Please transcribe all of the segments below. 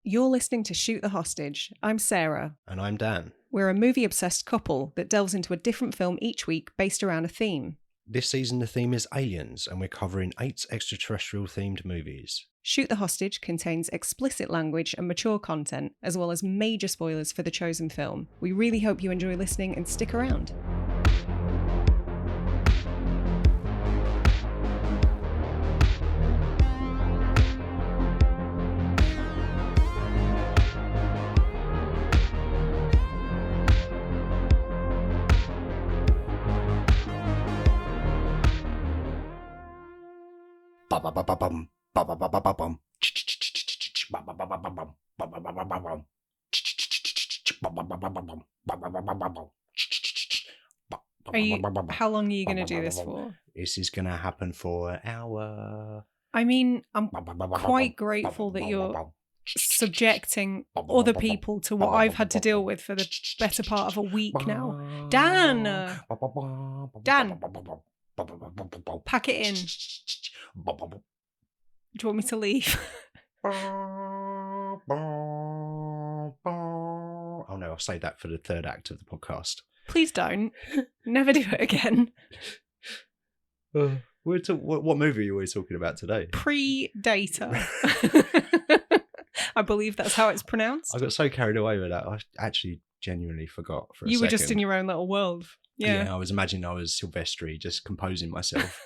You're listening to Shoot the Hostage. I'm Sarah. And I'm Dan. We're a movie-obsessed couple that delves into a different film each week based around a theme. This season the theme is aliens, and we're covering 8 extraterrestrial-themed movies. Shoot the Hostage contains explicit language and mature content, as well as major spoilers for the chosen film. We really hope you enjoy listening and stick around. How long are you going to do this for? This is going to happen for an hour. I mean, I'm quite grateful that you're subjecting other people to what I've had to deal with for the better part of a week now. Dan! Dan! Pack it in. Do you want me to leave? Oh no, I'll save that for the third act of the podcast. Please don't. Never do it again. What movie are we talking about today? Predator. I believe that's how it's pronounced. I got so carried away with that. I actually genuinely forgot for a second. You were just in your own little world. Yeah, I was imagining I was Silvestri, just composing myself.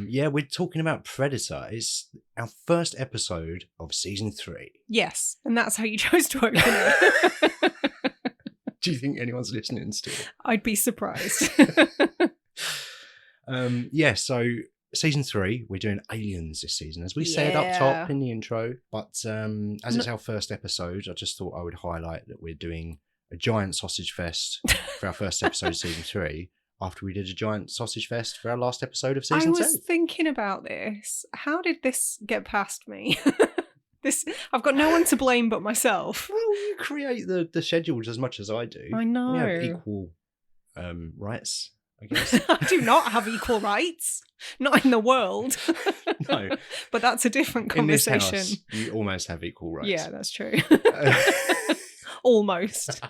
We're talking about Predator. It's our first episode of season 3. Yes, and that's how you chose to open it. Do you think anyone's listening still? I'd be surprised. So season 3, we're doing aliens this season, as we said up top in the intro. But as it's our first episode, I just thought I would highlight that we're doing a giant sausage fest for our first episode of season 3. After we did a giant sausage fest for our last episode of season 2. I was thinking about this. How did this get past me? I've got no one to blame but myself. Well, you create the schedules as much as I do. I know. We have equal rights, I guess. I do not have equal rights. Not in the world. No. But that's a different conversation. In this house, you almost have equal rights. Yeah, that's true. Almost.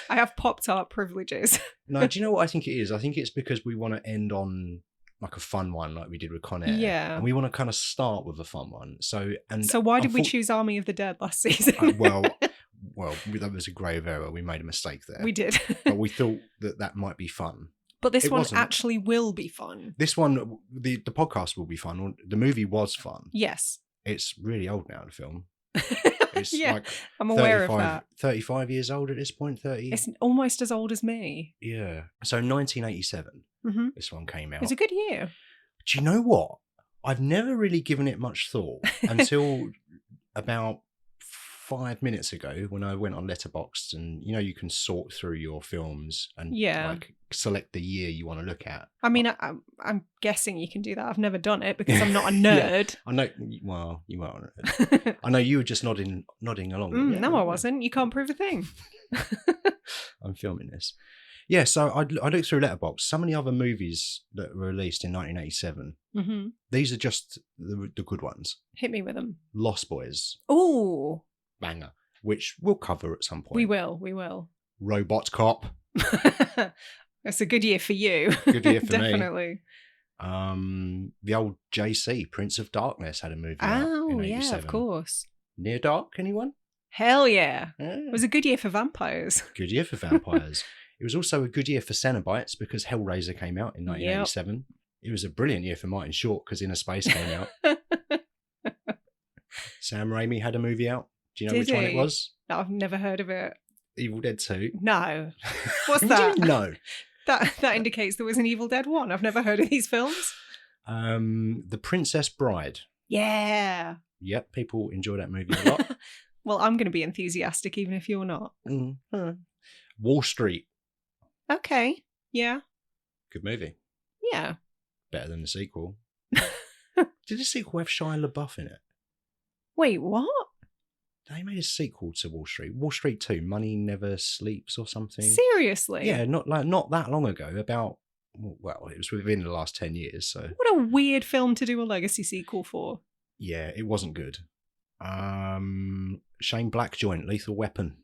I have pop-tart privileges. No, do you know what I think it is? I think it's because we want to end on like a fun one, like we did with Con Air. Yeah. And we want to kind of start with a fun one. So why did we choose Army of the Dead last season? Well, that was a grave error. We made a mistake there. We did. But we thought that might be fun. But this one actually will be fun. This one, the podcast will be fun. The movie was fun. Yes. It's really old now, the film. It's like I'm aware of that. 35 years old at this point, 30. It's almost as old as me. Yeah. So 1987, this one came out. It's a good year. Do you know what? I've never really given it much thought until about 5 minutes ago when I went on Letterboxd, and you can sort through your films and like select the year you want to look at. I mean, I'm guessing you can do that. I've never done it because I'm not a nerd. I know. Well, you are. I know you were just nodding along. No, I wasn't. You can't prove a thing. I'm filming this. Yeah, so I looked through Letterboxd. Some of the other movies that were released in 1987. Mm-hmm. These are just the good ones. Hit me with them. Lost Boys. Ooh. Banger. Which we'll cover at some point. We will. Robot Cop. That's a good year for you. Good year for Definitely. me. The old JC, Prince of Darkness, had a movie out in 87. Yeah, of course. Near Dark, anyone? Hell yeah. It was a good year for vampires. Good year for vampires. It was also a good year for Cenobites because Hellraiser came out in 1987. Yep. It was a brilliant year for Martin Short because Inner Space came out. Sam Raimi had a movie out. Do you know which one it was? No, I've never heard of it. Evil Dead 2. No. What's that? No. That indicates there was an Evil Dead 1. I've never heard of these films. The Princess Bride. Yeah. Yep, people enjoy that movie a lot. Well, I'm going to be enthusiastic even if you're not. Wall Street. Okay. Yeah. Good movie. Yeah. Better than the sequel. Did the sequel have Shia LaBeouf in it? Wait, what? They made a sequel to Wall Street. Wall Street 2, Money Never Sleeps or something. Seriously? Yeah, not that long ago. It was within the last 10 years. So what a weird film to do a legacy sequel for. Yeah, it wasn't good. Shane Black joint, Lethal Weapon.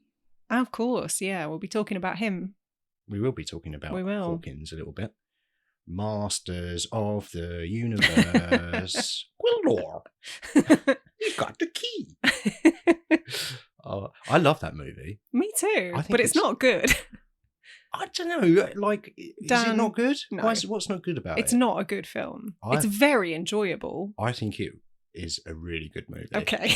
Of course, yeah. We'll be talking about him. We will be talking about We will. Hawkins a little bit. Masters of the Universe. Gwildor. You've got the key. I love that movie. Me too. I think But it's not good. I don't know. Like, is Dan, it not good? no. What's not good about It's it? not a good film. It's very enjoyable. I think it is a really good movie. Okay.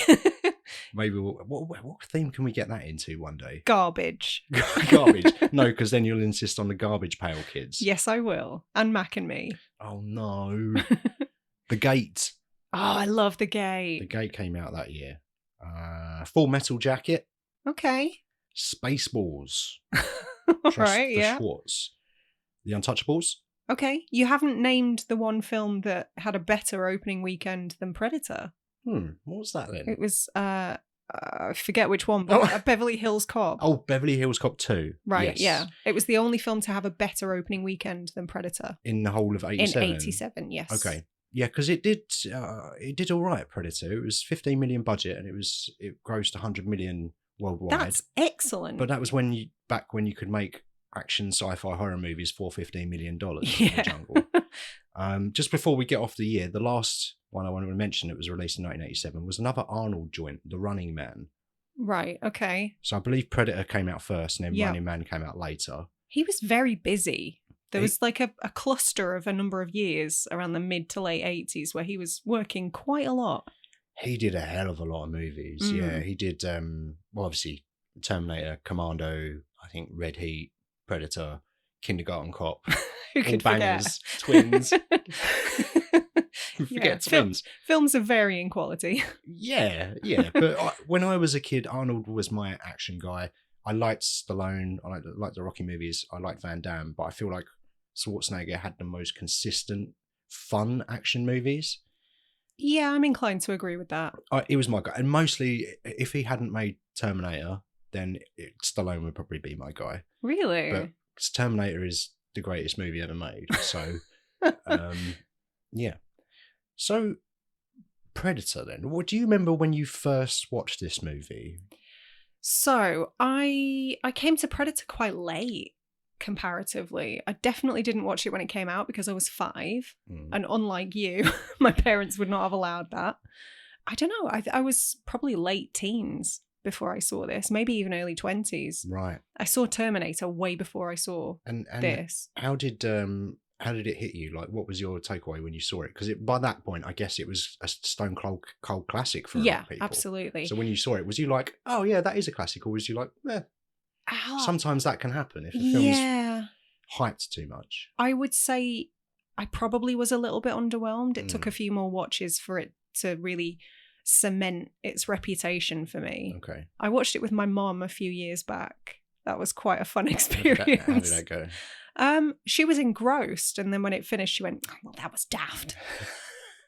Maybe what theme can we get that into one day? Garbage. Garbage. No, because then you'll insist on the Garbage Pail Kids. Yes, I will. And Mac and Me. Oh no. The Gate. Oh, I love The Gate. The Gate came out that year. Full Metal Jacket. Okay. Spaceballs. All right, yeah. Schwartz. The Untouchables. Okay. You haven't named the one film that had a better opening weekend than Predator. What was that then? It was, I forget which one, but Beverly Hills Cop. Oh, Beverly Hills Cop 2. Right, yes. yeah. It was the only film to have a better opening weekend than Predator. In the whole of 87? In 87, yes. Okay. Yeah, because it did all right, Predator. It was 15 million budget and it grossed 100 million worldwide. That's excellent. But that was back when you could make action sci-fi horror movies for $15 million in the jungle. Just before we get off the year, the last one I want to mention that was released in 1987 was another Arnold joint, The Running Man. Right, okay. So I believe Predator came out first and then Running Man came out later. He was very busy. There was like a cluster of a number of years around the mid to late 80s where he was working quite a lot. He did a hell of a lot of movies. Yeah, he did, obviously, Terminator, Commando, I think Red Heat, Predator, Kindergarten Cop. Who could all bangers, twins. Forget twins. Films of varying quality. Yeah. But when I was a kid, Arnold was my action guy. I liked Stallone. I liked the Rocky movies. I liked Van Damme. But I feel like Schwarzenegger had the most consistent, fun action movies. Yeah, I'm inclined to agree with that. He was my guy. And mostly, if he hadn't made Terminator, then Stallone would probably be my guy. Really? But Terminator is the greatest movie ever made. So, yeah. So, Predator then. What do you remember when you first watched this movie? So, I came to Predator quite late, comparatively. I definitely didn't watch it when it came out because I was 5. And unlike you, my parents would not have allowed that. I don't know. I was probably late teens before I saw this, maybe even early 20s. Right. I saw Terminator way before I saw this. How did it hit you? Like, what was your takeaway when you saw it? Because by that point, I guess it was a stone cold classic for a lot of people. Yeah, absolutely. So when you saw it, was you like, oh yeah, that is a classic, or was you like, sometimes that can happen if a film's hyped too much? I would say I probably was a little bit underwhelmed. It took a few more watches for it to really cement its reputation for me. Okay. I watched it with my mom a few years back. That was quite a fun experience. How did that go? She was engrossed, and then when it finished, she went, well, that was daft.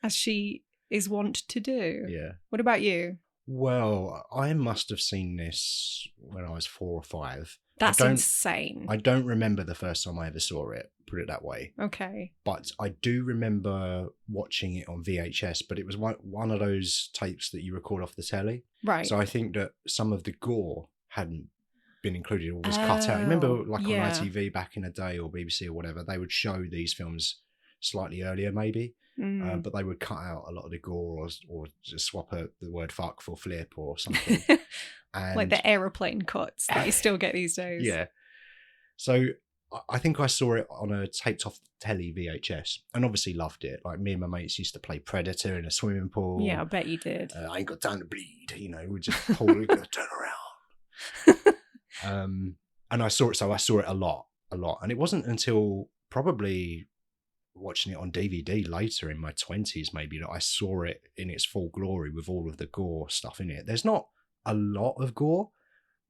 As she is wont to do. Yeah. What about you? Well, I must have seen this when I was 4 or 5. That's insane. I don't remember the first time I ever saw it, put it that way. Okay. But I do remember watching it on VHS, but it was one of those tapes that you record off the telly. Right. So I think that some of the gore hadn't been included or was cut out. I remember on ITV back in the day or BBC or whatever, they would show these films slightly earlier maybe. But they would cut out a lot of the gore or just swap the word fuck for flip or something. And like the aeroplane cuts that you still get these days. Yeah. So I think I saw it on a taped off telly VHS and obviously loved it. Like me and my mates used to play Predator in a swimming pool. Yeah, I bet you did. I ain't got time to bleed. We just totally got to turn around. And I saw it a lot. And it wasn't until probably watching it on DVD later in my 20s maybe that I saw it in its full glory with all of the gore stuff in it. There's not a lot of gore,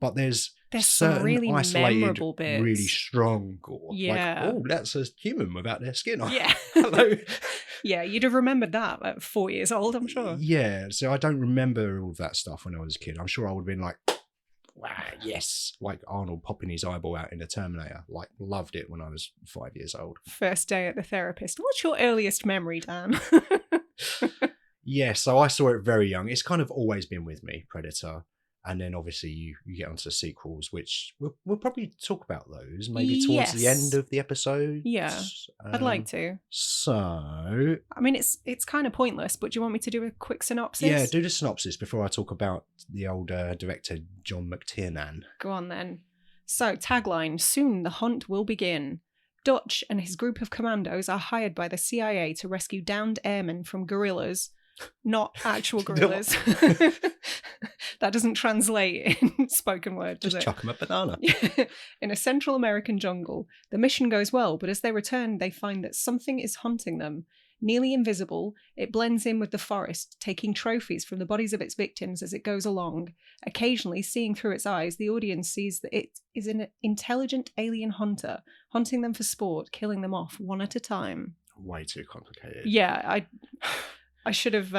but there's certain really isolated, memorable bits. Really strong gore. Yeah. Like, oh, that's a human without their skin on. Yeah. Hello. Yeah, you'd have remembered that at 4 years old, I'm sure. Yeah, so I don't remember all of that stuff when I was a kid. I'm sure I would have been like, wow, yes. Like Arnold popping his eyeball out in a Terminator. Like, loved it when I was 5 years old. First day at the therapist. What's your earliest memory, Dan? Yeah, so I saw it very young. It's kind of always been with me, Predator. And then obviously you get onto the sequels, which we'll probably talk about those maybe towards the end of the episode. Yeah, I'd like to. So, I mean, it's kind of pointless, but do you want me to do a quick synopsis? Yeah, do the synopsis before I talk about the old director John McTiernan. Go on then. So, tagline: soon the hunt will begin. Dutch and his group of commandos are hired by the CIA to rescue downed airmen from guerrillas. Not actual gorillas. That doesn't translate in spoken word, does it? Just chuck them a banana. In a Central American jungle, the mission goes well, but as they return, they find that something is hunting them. Nearly invisible, it blends in with the forest, taking trophies from the bodies of its victims as it goes along. Occasionally, seeing through its eyes, the audience sees that it is an intelligent alien hunter, hunting them for sport, killing them off one at a time. Way too complicated. Yeah, I should have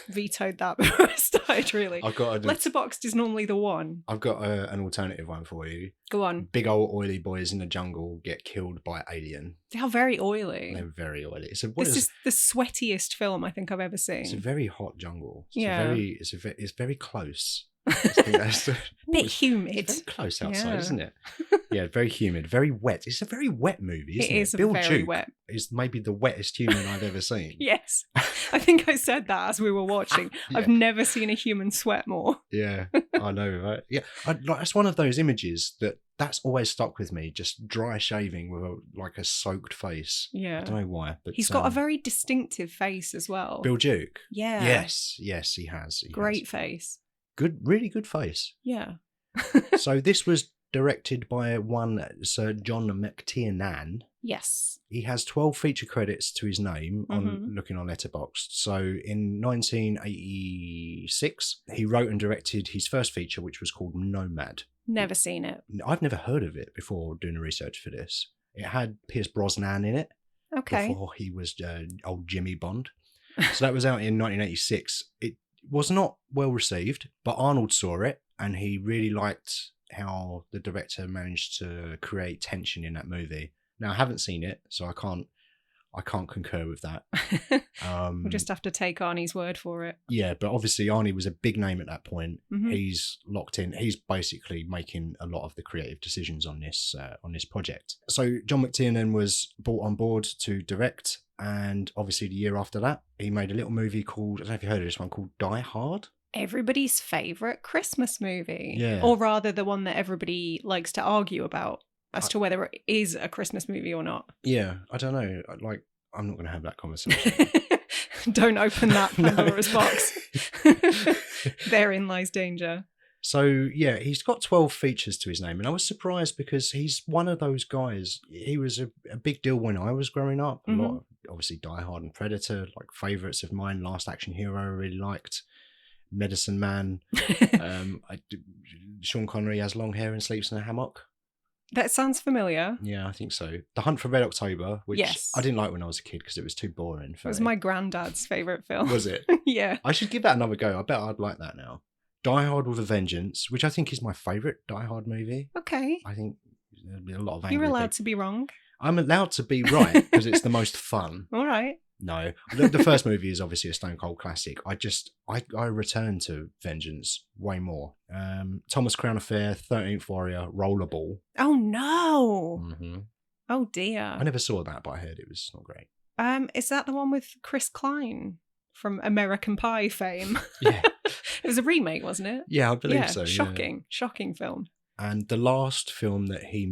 vetoed that before I started, really. Letterboxd is normally the one. I've got an alternative one for you. Go on. Big old oily boys in the jungle get killed by alien. They are very oily. They're very oily. This is the sweatiest film I think I've ever seen. It's a very hot jungle. It's very close. Bit humid. It's very close outside, isn't it? Yeah, very humid, very wet. It's a very wet movie, isn't it? It is very wet. Is maybe the wettest human I've ever seen. Yes. I think I said that as we were watching. Yeah. I've never seen a human sweat more. Yeah, I know, right? Yeah, that's one of those images that's always stuck with me, just dry shaving with a soaked face. Yeah. I don't know why. But he's got a very distinctive face as well. Bill Duke? Yeah. Yes, he has. Great face. Good, really good face. Yeah. So this was directed by one Sir John McTiernan. Yes. He has 12 feature credits to his name on looking on Letterboxd. So in 1986, he wrote and directed his first feature, which was called Nomad. Never seen it. I've never heard of it before doing the research for this. It had Pierce Brosnan in it. Okay. Before he was old Jimmy Bond. So that was out in 1986. It was not well received, but Arnold saw it and he really liked how the director managed to create tension in that movie. Now I haven't seen it, so I can't concur with that. We'll just have to take Arnie's word for it. Yeah, but obviously Arnie was a big name at that point. He's locked in. He's basically making a lot of the creative decisions on this project. So John McTiernan was brought on board to direct, and obviously the year after that, he made a little movie called, I don't know if you heard of this one, called Die Hard. Everybody's favourite Christmas movie. Yeah. Or rather the one that everybody likes to argue about as to whether it is a Christmas movie or not. Yeah, I don't know. I'm not going to have that conversation. Don't open that Pandora's box. Therein lies danger. So, yeah, he's got 12 features to his name. And I was surprised because he's one of those guys. He was a big deal when I was growing up. A lot of, obviously, Die Hard and Predator, favourites of mine. Last Action Hero I really liked. Medicine Man. Sean Connery has long hair and sleeps in a hammock. That sounds familiar. Yeah, I think so. The Hunt for Red October, which I didn't like when I was a kid because it was too boring. It was my granddad's favourite film. Was it? Yeah. I should give that another go. I bet I'd like that now. Die Hard with a Vengeance, which I think is my favourite Die Hard movie. Okay. I think there'll be a lot of angry You're allowed to be wrong. I'm allowed to be right because it's the most fun. All right. No, the first movie is obviously a stone cold classic. I return to Vengeance way more. Thomas Crown Affair, 13th Warrior, Rollerball. Oh no! Oh dear! I never saw that, but I heard it was not great. Is that the one with Chris Klein from American Pie fame? Yeah, it was a remake, wasn't it? Yeah, I believe so. Shocking film. And the last film that he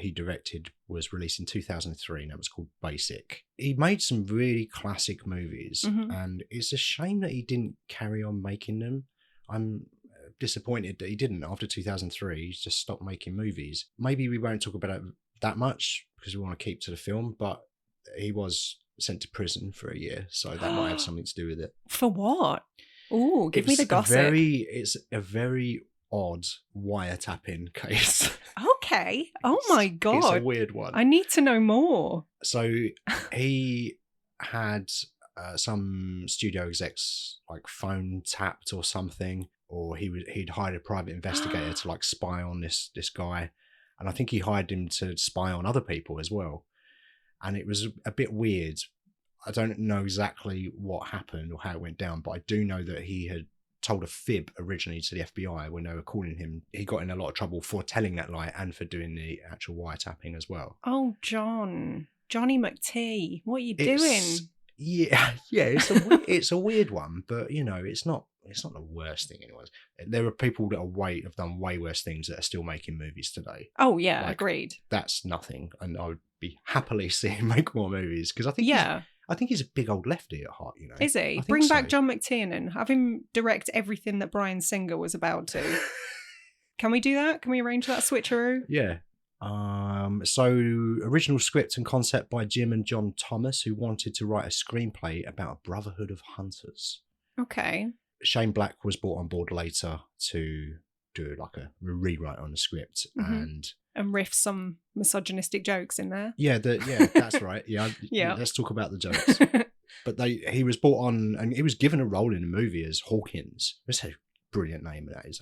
directed, was released in 2003, and that was called Basic. He made some really classic movies, and it's a shame that he didn't carry on making them. I'm disappointed that he didn't. After 2003, he's just stopped making movies. Maybe we won't talk about it that much because we want to keep to the film, but he was sent to prison for a year, so that might have something to do with it. For what? Ooh, give me the gossip. It's a very odd wiretapping case. Okay. Oh my God. It's a weird one. I need to know more. So he had some studio execs phone tapped or something, or he'd hired a private investigator to spy on this guy, and I think he hired him to spy on other people as well. And it was a bit weird. I don't know exactly what happened or how it went down, but I do know that he had told a fib originally to the FBI when they were calling him. He got in a lot of trouble for telling that lie and for doing the actual wiretapping as well. Oh, Johnny McT, what are you doing? Yeah, it's a weird one, but it's not the worst thing anyways. There are people that have done way worse things that are still making movies today. Oh yeah, agreed. That's nothing, and I would be happily seeing him make more movies because I think he's a big old lefty at heart. Is he? Bring back John McTiernan. Have him direct everything that Bryan Singer was about to. Can we do that? Can we arrange that switcheroo? Yeah. So original script and concept by Jim and John Thomas, who wanted to write a screenplay about a brotherhood of hunters. Okay. Shane Black was brought on board later to do like a rewrite on the script and riff some misogynistic jokes in there. Yeah, that's right. Yeah. Let's talk about the jokes. But he was brought on and he was given a role in the movie as Hawkins. That's a brilliant name that is.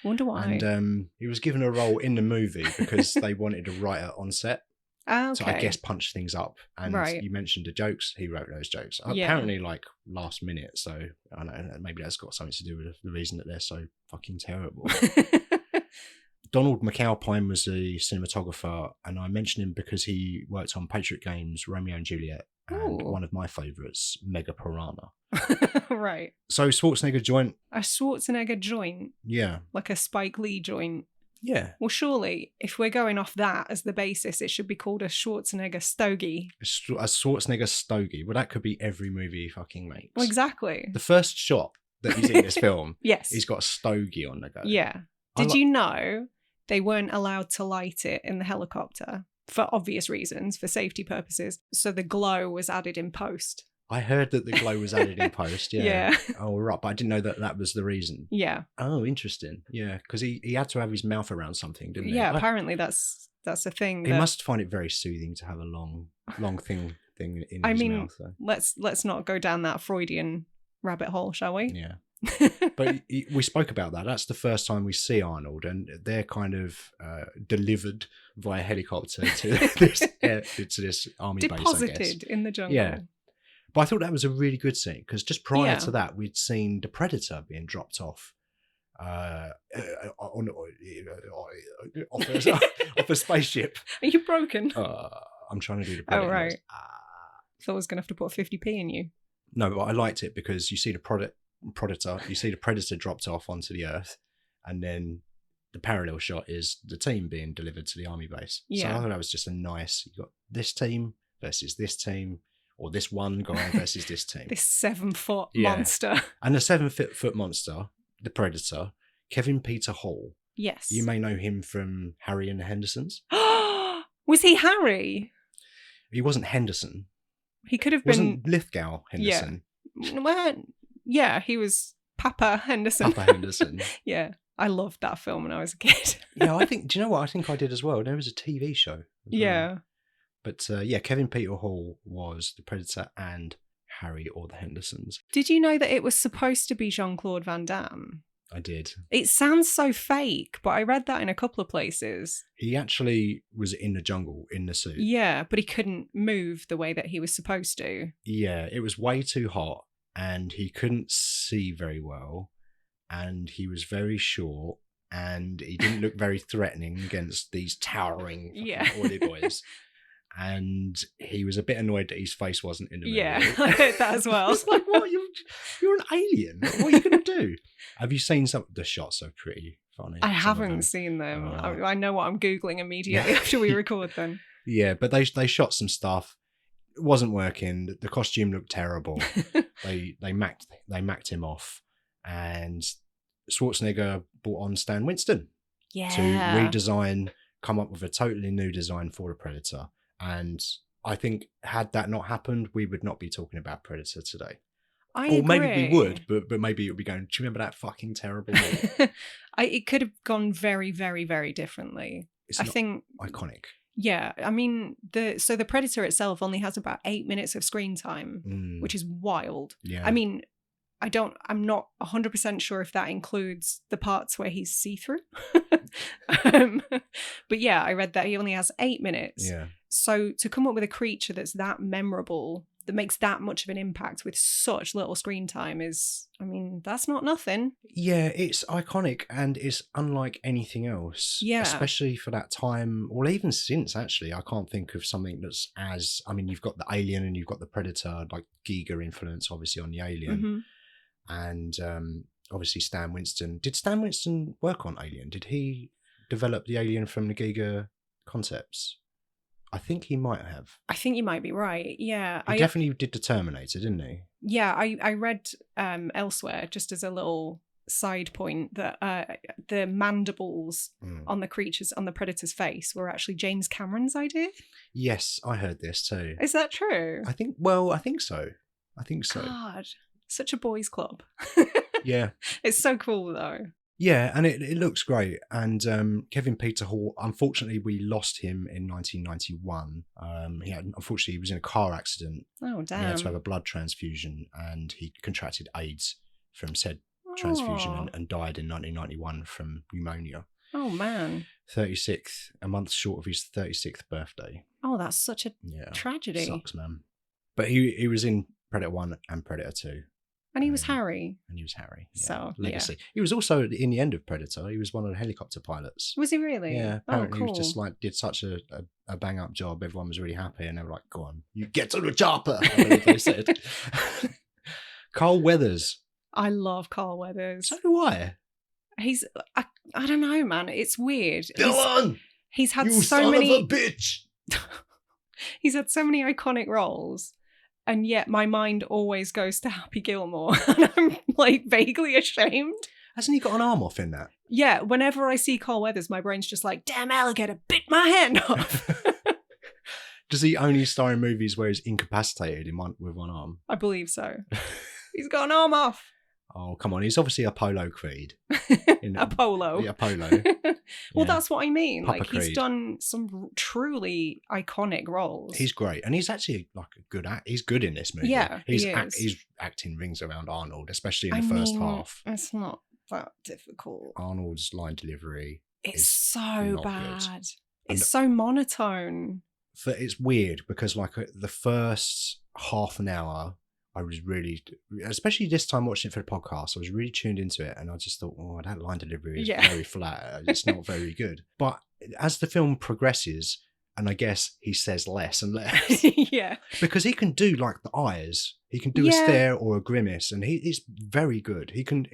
Wonder why. And he was given a role in the movie because they wanted a writer on set. Okay. So I guess punch things up. And you mentioned the jokes. He wrote those jokes. Apparently like last minute. So I don't know, maybe that's got something to do with the reason that they're so fucking terrible. Donald McAlpine was the cinematographer, and I mentioned him because he worked on Patriot Games, Romeo and Juliet, and one of my favourites, Mega Piranha. Right. So Schwarzenegger joint. A Schwarzenegger joint? Yeah. Like a Spike Lee joint? Yeah. Well, surely, if we're going off that as the basis, it should be called a Schwarzenegger stogie. A Schwarzenegger stogie. Well, that could be every movie he fucking makes. Well, exactly. The first shot that he's in this film, yes, he's got a stogie on the go. Yeah. Did you know they weren't allowed to light it in the helicopter for obvious reasons, for safety purposes? So the glow was added in post. I heard that the glow was added in post, yeah. Yeah. Oh, right, but I didn't know that was the reason. Yeah. Oh, interesting. Yeah, because he had to have his mouth around something, didn't he? Yeah, apparently that's a thing. He must find it very soothing to have a long thing in his mouth. So. Let's not go down that Freudian rabbit hole, shall we? Yeah. But we spoke about that. That's the first time we see Arnold, and they're kind of delivered via helicopter to this army base, I guess. Deposited in the jungle. Yeah. But I thought that was a really good scene because just prior to that, we'd seen the Predator being dropped off off a spaceship. Are you broken? I'm trying to do the Predator. Oh, right. Thought I was going to have to put a 50p in you. No, but I liked it because you see the Predator dropped off onto the Earth, and then the parallel shot is the team being delivered to the army base. Yeah. So I thought that was just you got this team versus this team, or this one guy versus this team. This 7-foot monster. And the 7-foot monster, the Predator, Kevin Peter Hall. Yes. You may know him from Harry and the Hendersons. Was he Harry? He wasn't Henderson. He could have been... Wasn't Lithgow Henderson? Yeah. Well, yeah, he was Papa Henderson. Papa Henderson. Yeah. I loved that film when I was a kid. Yeah, do you know what? I think I did as well. There was a TV show. Yeah. But Kevin Peter Hall was the Predator and Harry or the Hendersons. Did you know that it was supposed to be Jean-Claude Van Damme? I did. It sounds so fake, but I read that in a couple of places. He actually was in the jungle in the suit. Yeah, but he couldn't move the way that he was supposed to. Yeah, it was way too hot and he couldn't see very well and he was very short and he didn't look very threatening against these towering oily boys. And he was a bit annoyed that his face wasn't in the movie. Yeah, I heard that as well. It's like, what? You're an alien. What are you going to do? Have you seen some? The shots are pretty funny. I haven't seen them. I know what I'm Googling immediately after we record them. Yeah, but they shot some stuff. It wasn't working. The costume looked terrible. They macked him off. And Schwarzenegger brought on Stan Winston to redesign, come up with a totally new design for the Predator. And I think had that not happened, we would not be talking about Predator today. I agree. Maybe we would, but maybe it would be going, do you remember that fucking terrible movie? It could have gone very, very, very differently. I think iconic. Yeah, I mean, the Predator itself only has about 8 minutes of screen time, which is wild. Yeah. I mean, I'm not 100% sure if that includes the parts where he's see-through. But yeah, I read that he only has 8 minutes. Yeah. So to come up with a creature that's that memorable, that makes that much of an impact with such little screen time that's not nothing. Yeah, it's iconic and it's unlike anything else. Yeah. Especially for that time, or even since, actually. I can't think of something that's as... I mean, you've got the Alien and you've got the Predator, like Giga influence, obviously, on the Alien. And obviously Stan Winston. Did Stan Winston work on Alien? Did he develop the Alien from the Giga concepts? I think he might have. I think you might be right. Yeah. He definitely did the Terminator, didn't he? Yeah, I read elsewhere, just as a little side point, that the mandibles on the creatures, on the Predator's face, were actually James Cameron's idea. Yes, I heard this too. Is that true? I think so. God, such a boys' club. Yeah. It's so cool, though. Yeah, and it looks great. And Kevin Peter Hall, unfortunately, we lost him in 1991. Unfortunately, he was in a car accident. Oh, damn. He had to have a blood transfusion, and he contracted AIDS from said transfusion and died in 1991 from pneumonia. Oh, man. 36th, a month short of his 36th birthday. Oh, that's such a tragedy. Sucks, man. But he was in Predator 1 and Predator 2. And he was Harry. Yeah. So, legacy. Yeah. He was also in the end of Predator. He was one of the helicopter pilots. Was he really? Yeah. Apparently, cool. He was just like did such a bang up job. Everyone was really happy, and they were like, "Go on, you get to the chopper." I believe they said. Carl Weathers. I love Carl Weathers. So do I. He's I don't know, man. It's weird. Go on. He's had you so many. Of a bitch. He's had so many iconic roles. And yet my mind always goes to Happy Gilmore. And I'm like vaguely ashamed. Hasn't he got an arm off in that? Yeah. Whenever I see Carl Weathers, my brain's just like, damn alligator, bit my hand off. Does he only star in movies where he's incapacitated with one arm? I believe so. He's got an arm off. Oh, come on. He's obviously Apollo Creed. Apollo. Yeah, Apollo. Well, that's what I mean. Papa Like, Creed. he's done some truly iconic roles. He's great. And he's actually like a good He's good in this movie. Yeah, His he is. acting rings around Arnold, especially in the first half. It's not that difficult. Arnold's line delivery It's so bad. Good. It's so monotone. It's weird because like the first half an hour, I was really, especially this time watching it for the podcast, I was really tuned into it, and I just thought, oh, that line delivery is very flat. It's not very good. But as the film progresses, and I guess he says less and less. Yeah. Because he can do like the eyes. He can do a stare or a grimace, and he's very good. He can.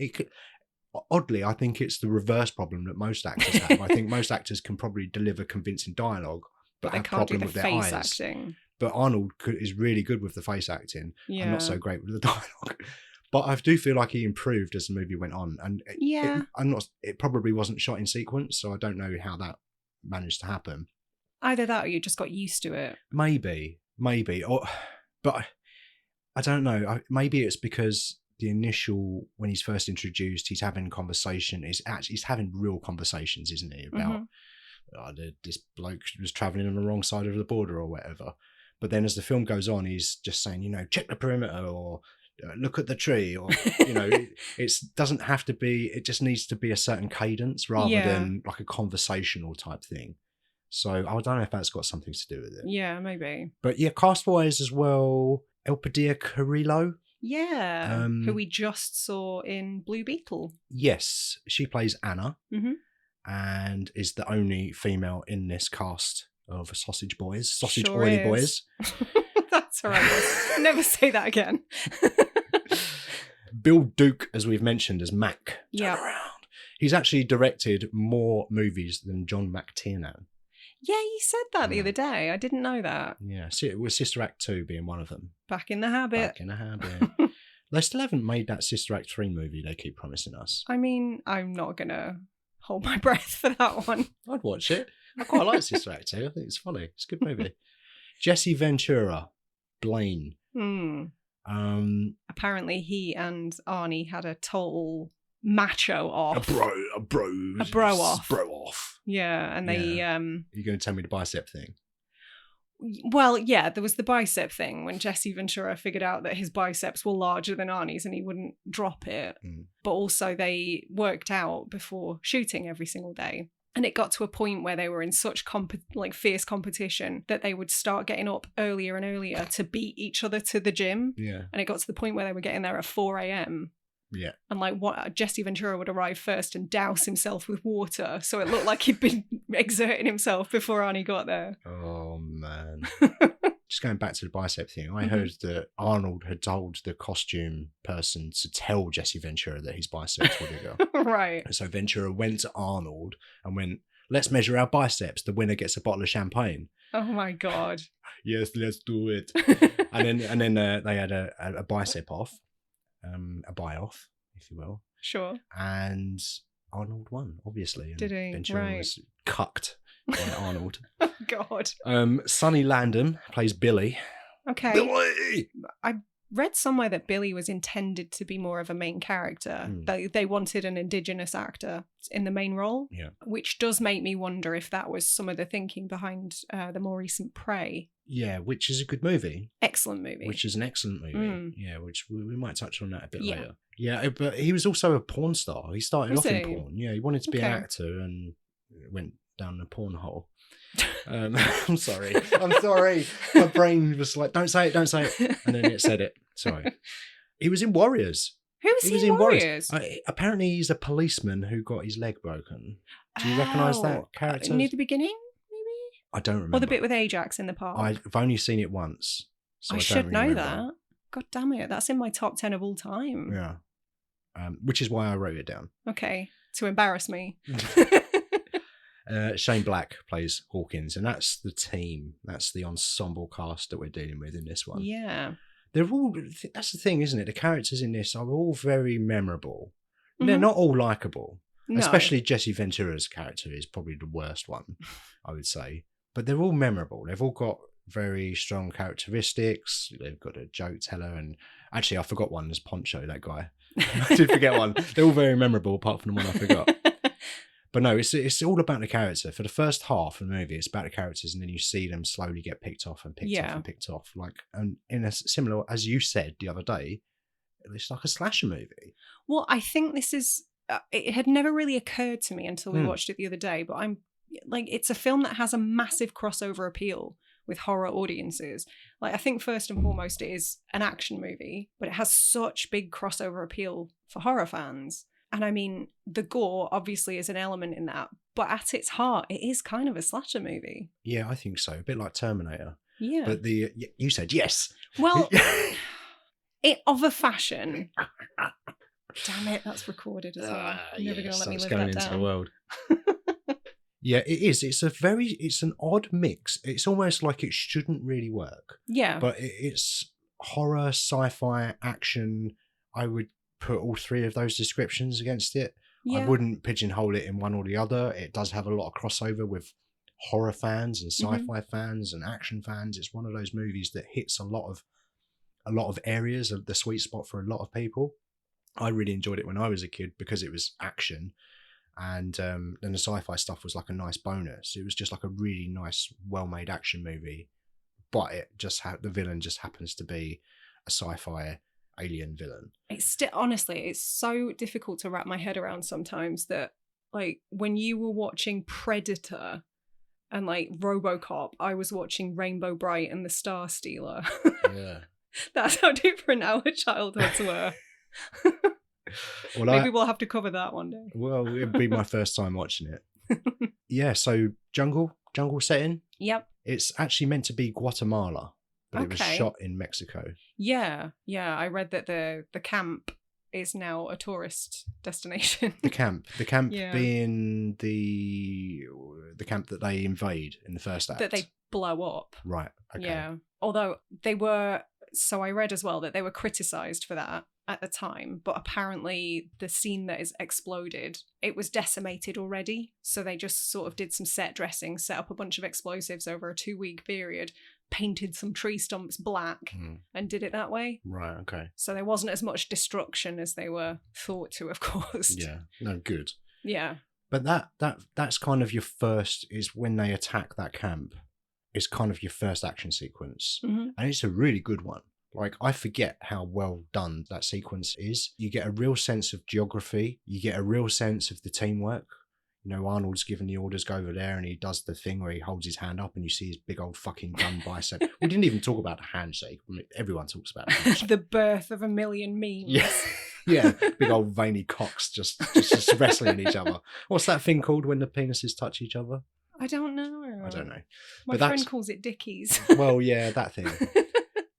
Oddly, I think it's the reverse problem that most actors have. I think most actors can probably deliver convincing dialogue, but they have can't do problem the with their face eyes. Acting. But Arnold is really good with the face acting and not so Yeah. great with the dialogue. But I do feel like he improved as the movie went on. And it probably wasn't shot in sequence, so I don't know how that managed to happen. Either that or you just got used to it. Maybe. But I don't know. Maybe it's because the initial, when he's first introduced, he's having conversation. He's having real conversations, isn't he? About this bloke was travelling on the wrong side of the border or whatever. But then as the film goes on, he's just saying, check the perimeter or look at the tree, or, it doesn't have to be, it just needs to be a certain cadence rather than like a conversational type thing. So I don't know if that's got something to do with it. Yeah, maybe. But yeah, cast-wise as well, Elpidia Carrillo. Yeah, who we just saw in Blue Beetle. Yes, she plays Anna Mm-hmm. and is the only female in this cast of Sausage Sure Oily is. Boys. That's horrendous. Never say that again. Bill Duke, as we've mentioned, as Mac. Yeah. Turn around. He's actually directed more movies than John McTiernan. Yeah, you said that the other day. I didn't know that. Yeah, with Sister Act 2 being one of them. Back in the habit. They still haven't made that Sister Act 3 movie they keep promising us. I mean, I'm not going to hold my breath for that one. I'd watch it. I quite like Sister Act 2. I think it's funny. It's a good movie. Jesse Ventura, Blaine. Apparently he and Arnie had a total macho off. A bro off. Yeah, and they Are you going to tell me the bicep thing? Well, yeah, there was the bicep thing when Jesse Ventura figured out that his biceps were larger than Arnie's and he wouldn't drop it. But also they worked out before shooting every single day. And it got to a point where they were in such fierce competition that they would start getting up earlier and earlier to beat each other to the gym. Yeah. And it got to the point where they were getting there at 4 a.m. Yeah. And Jesse Ventura would arrive first and douse himself with water. So it looked like he'd been exerting himself before Arnie got there. Oh, man. Just going back to the bicep thing, I heard that Arnold had told the costume person to tell Jesse Ventura that his biceps were bigger. Right. And so Ventura went to Arnold and went, let's measure our biceps. The winner gets a bottle of champagne. Oh, my God. Yes, let's do it. and then they had a bicep off, a buy-off, if you will. Sure. And Arnold won, obviously. And did he? Ventura was cucked by Arnold. Oh, God. Sonny Landham plays Billy. Okay. Billy! I read somewhere that Billy was intended to be more of a main character. They wanted an Indigenous actor in the main role, which does make me wonder if that was some of the thinking behind the more recent Prey. Yeah, which is a good movie. Excellent movie. Which is an excellent movie. Yeah, which we might touch on that a bit later. Yeah, but he was also a porn star. He started off in porn. Yeah, he wanted to be an actor and went down the porn hole. I'm sorry. My brain was like, don't say it. And then it said it. Sorry. He was in Warriors. Who was he in Warriors? Apparently he's a policeman who got his leg broken. Do you recognise that character? Near the beginning, maybe? I don't remember. Or the bit with Ajax in the park? I've only seen it once. So I should don't really know remember. that. God damn it. That's in my top 10 of all time. Yeah. Which is why I wrote it down. Okay. To embarrass me. Shane Black plays Hawkins, and that's the team. That's the ensemble cast that we're dealing with in this one. Yeah. They're all. That's the thing, isn't it? The characters in this are all very memorable. They're not all likable. No. Especially Jesse Ventura's character is probably the worst one, I would say. But they're all memorable. They've all got very strong characteristics. They've got a joke teller, and actually, I forgot one. There's Poncho, that guy. I did forget one. They're all very memorable, apart from the one I forgot. But no, it's all about the character. For the first half of the movie, it's about the characters, and then you see them slowly get picked off and picked off and picked off. Like, and in a similar, as you said the other day, it's like a slasher movie. Well, I think this is. It had never really occurred to me until we watched it the other day. But I'm like, it's a film that has a massive crossover appeal with horror audiences. Like, I think first and foremost, it is an action movie, but it has such big crossover appeal for horror fans. And I mean, the gore obviously is an element in that, but at its heart, it is kind of a slasher movie. Yeah, I think so. A bit like Terminator. Yeah. But you said yes. Well, of a fashion. Damn it, that's recorded as well. You're never going to let me live that down. It's going into the world. Yeah, it is. It's an odd mix. It's almost like it shouldn't really work. Yeah. But it's horror, sci-fi, action. I would put all three of those descriptions against it. Yeah. I wouldn't pigeonhole it in one or the other. It does have a lot of crossover with horror fans and sci-fi fans and action fans. It's one of those movies that hits a lot of areas of the sweet spot for a lot of people. I really enjoyed it when I was a kid because it was action, and then the sci-fi stuff was like a nice bonus. It was just like a really nice, well-made action movie, but it just the villain just happens to be a sci-fi alien villain. It's honestly, it's so difficult to wrap my head around sometimes that, like, when you were watching Predator and like RoboCop, I was watching Rainbow Bright and the Star Stealer. Yeah. That's how different our childhoods were. Well, maybe we'll have to cover that one day. Well, it'd be my first time watching it. Yeah, so jungle setting. Yep. It's actually meant to be Guatemala, but it was shot in Mexico. Yeah. I read that the camp is now a tourist destination. The camp being the camp that they invade in the first act. That they blow up. Right. Okay. Yeah. Although they were, so I read as well that they were criticised for that at the time, but apparently the scene that is exploded, it was decimated already. So they just sort of did some set dressing, set up a bunch of explosives over a 2-week period, painted some tree stumps black and did it that way. Right, okay. So there wasn't as much destruction as they were thought to have caused. Yeah, no, good. Yeah. But that's kind of your first, is when they attack that camp, is kind of your first action sequence. And it's a really good one. Like, I forget how well done that sequence is. You get a real sense of geography. You get a real sense of the teamwork. Arnold's giving the orders, go over there, and he does the thing where he holds his hand up and you see his big old fucking gun bicep. We didn't even talk about the handshake. I mean, everyone talks about the handshake. The birth of a million memes. Yeah. Yeah, big old veiny cocks just wrestling each other. What's that thing called when the penises touch each other? I don't know. My friend calls it dickies. Well, yeah, that thing.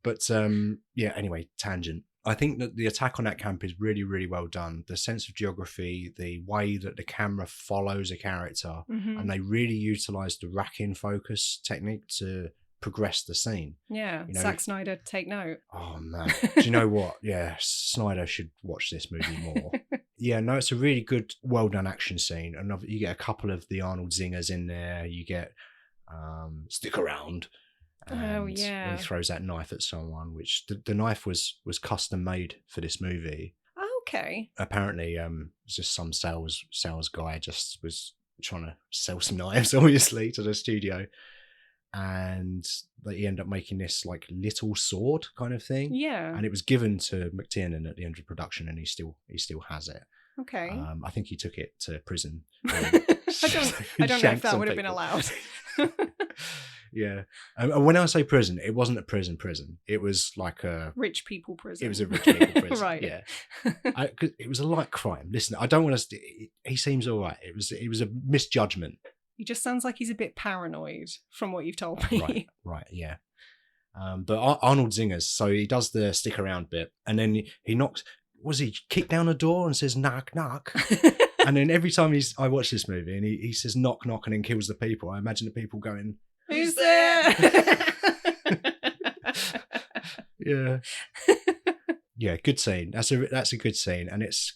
But anyway, tangent. I think that the attack on that camp is really, really well done. The sense of geography, the way that the camera follows a character, and they really utilise the rack-in focus technique to progress the scene. Yeah, Zack Snyder, take note. Oh, man. Do you know what? Yeah, Snyder should watch this movie more. Yeah, no, it's a really good, well-done action scene. And you get a couple of the Arnold zingers in there. You get stick around. And when he throws that knife at someone, which the knife was custom made for this movie. Okay. Apparently, just some sales guy just was trying to sell some knives, obviously, to the studio, and he ended up making this like little sword kind of thing. Yeah. And it was given to McTiernan at the end of production, and he still has it. Okay. I think he took it to prison. I don't know if that would have been allowed. Yeah. And when I say prison, it wasn't a prison. It was like a... rich people prison. It was a rich people prison. Right. Yeah. It was a light crime. Listen, I don't want to... He seems all right. It was a misjudgment. He just sounds like he's a bit paranoid from what you've told me. Right, yeah. But Arnold zingers, so he does the stick around bit, and then he knocks... he kicked down a door and says, knock, knock? And then every time I watch this movie and he says, knock, knock, and then kills the people, I imagine the people going... Who's there? Yeah, good scene. That's a good scene, and it's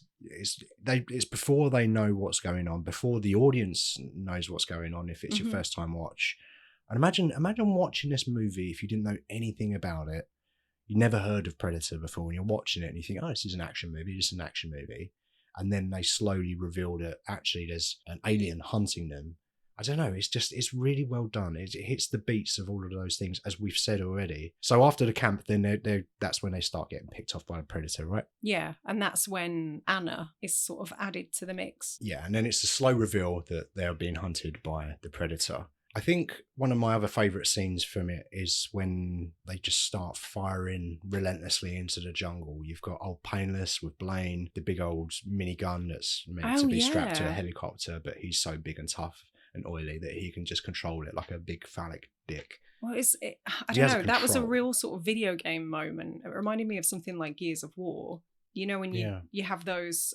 before they know what's going on, before the audience knows what's going on. If it's your first time watch, and imagine watching this movie if you didn't know anything about it, you never heard of Predator before, and you're watching it and you think, oh, this is an action movie, and then they slowly reveal that actually there's an alien hunting them. I don't know, it's really well done. It hits the beats of all of those things, as we've said already. So after the camp, then that's when they start getting picked off by the Predator, right? Yeah, and that's when Anna is sort of added to the mix. Yeah, and then it's a slow reveal that they're being hunted by the Predator. I think one of my other favourite scenes from it is when they just start firing relentlessly into the jungle. You've got old Painless with Blaine, the big old minigun that's meant to be strapped to a helicopter, but he's so big and tough and oily that he can just control it like a big phallic dick. Well, I don't know. That was a real sort of video game moment. It reminded me of something like Gears of War. You know, when you have those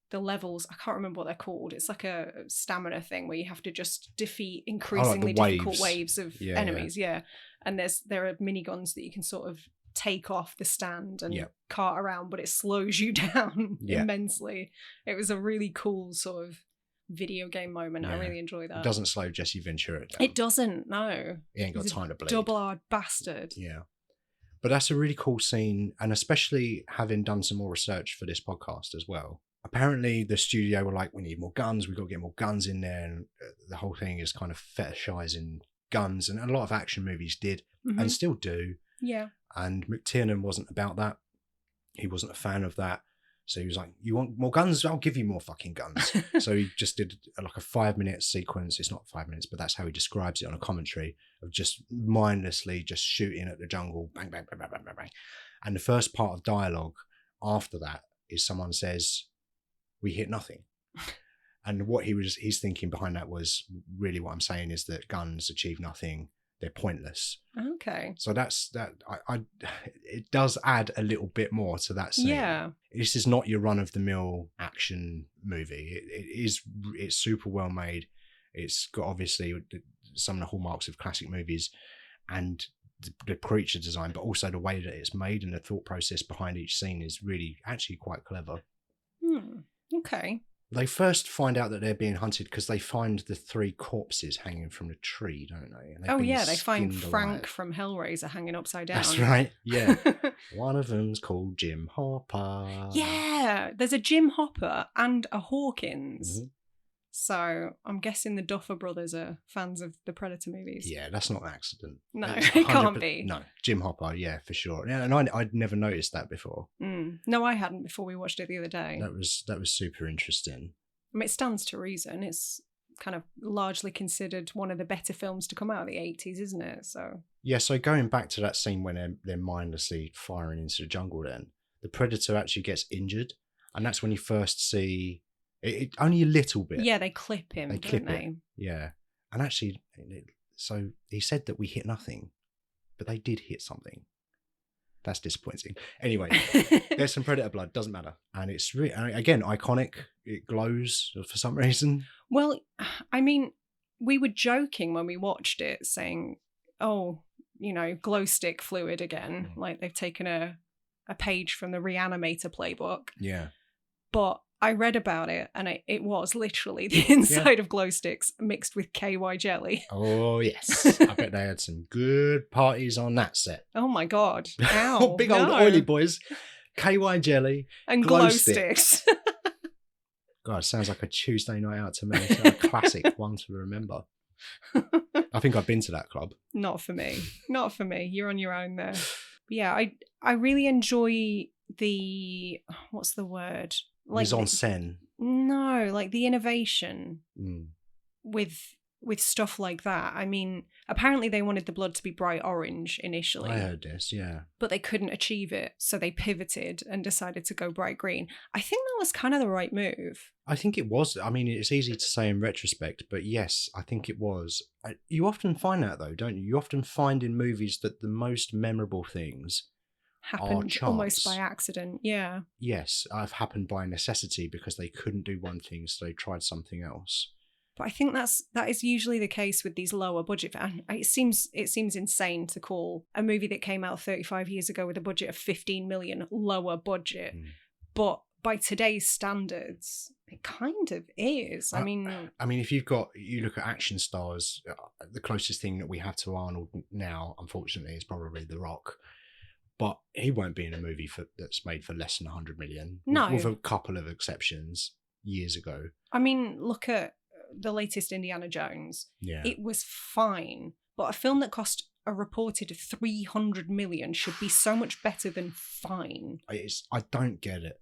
the levels, I can't remember what they're called. It's like a stamina thing where you have to just defeat increasingly difficult waves of enemies. Yeah. And there are miniguns that you can sort of take off the stand and cart around, but it slows you down immensely. It was a really cool sort of video game moment. I really enjoy that. It doesn't slow Jesse Ventura down. It doesn't, no. He ain't got time to bleed. Double-hard bastard. Yeah. But that's a really cool scene, and especially having done some more research for this podcast as well. Apparently the studio were like, we need more guns, we've got to get more guns in there, and the whole thing is kind of fetishizing guns, and a lot of action movies did and still do. Yeah. And McTiernan wasn't about that. He wasn't a fan of that. So he was like, you want more guns? I'll give you more fucking guns. So he just did like a 5-minute sequence. It's not 5 minutes, but that's how he describes it on a commentary, of just mindlessly just shooting at the jungle. Bang, bang, bang, bang, bang, bang, bang. And the first part of dialogue after that is someone says, we hit nothing. And what he's thinking behind that was really what I'm saying is that guns achieve nothing. They're pointless. Okay. So that's that. It does add a little bit more to that scene. Yeah. This is not your run-of-the-mill action movie. It's super well made. It's got obviously some of the hallmarks of classic movies, and the creature design, but also the way that it's made and the thought process behind each scene is really actually quite clever. Okay. They first find out that they're being hunted because they find the 3 corpses hanging from the tree, don't they? And they find Frank from Hellraiser hanging upside down. That's right, yeah. One of them's called Jim Hopper. Yeah, there's a Jim Hopper and a Hawkins. So I'm guessing the Duffer brothers are fans of the Predator movies. Yeah, that's not an accident. No, it can't be. No, Jim Hopper, yeah, for sure. Yeah, and I'd never noticed that before. No, I hadn't before we watched it the other day. That was super interesting. I mean, it stands to reason. It's kind of largely considered one of the better films to come out of the 80s, isn't it? So Yeah, so going back to that scene when they're mindlessly firing into the jungle, then the predator actually gets injured, and that's when you first see it only a little bit. yeah, they clip him, They don't clip they? it. Yeah, and actually, so he said that we hit nothing, but they did hit something. That's disappointing. Anyway, there's some predator blood. Doesn't matter, and it's really, again, iconic. It glows for some reason. Well, I mean, we were joking when we watched it, saying, "Oh, you know, glow stick fluid again." Like they've taken a page from the Reanimator playbook. Yeah. But I read about it, and it was literally the inside of glow sticks mixed with KY jelly. Oh, yes. I bet they had some good parties on that set. Oh, my God. Ow. Big old oily boys. KY jelly. And glow sticks. God, sounds like a Tuesday night out to me. It's a classic one to remember. I think I've been to that club. Not for me. Not for me. You're on your own there. But yeah, I really enjoy the... What's the word? Like mise en scène. No, like the innovation with stuff like that. I mean, apparently they wanted the blood to be bright orange initially. I heard this, yeah. But they couldn't achieve it, so they pivoted and decided to go bright green. I think that was kind of the right move. I think it was. I mean, it's easy to say in retrospect, but yes, I think it was. You often find that, though, don't you? You often find in movies that the most memorable things happened almost by accident. Yeah. Yes, have happened by necessity because they couldn't do one thing, so they tried something else. But I think that is usually the case with these lower budget. And it seems insane to call a movie that came out 35 years ago with a budget of 15 million lower budget. But by today's standards, it kind of is. I mean, if you look at action stars, the closest thing that we have to Arnold now, unfortunately, is probably The Rock. But he won't be in a movie that's made for less than 100 million. No. With a couple of exceptions years ago. I mean, look at the latest Indiana Jones. Yeah. It was fine. But a film that cost a reported 300 million should be so much better than fine. I don't get it.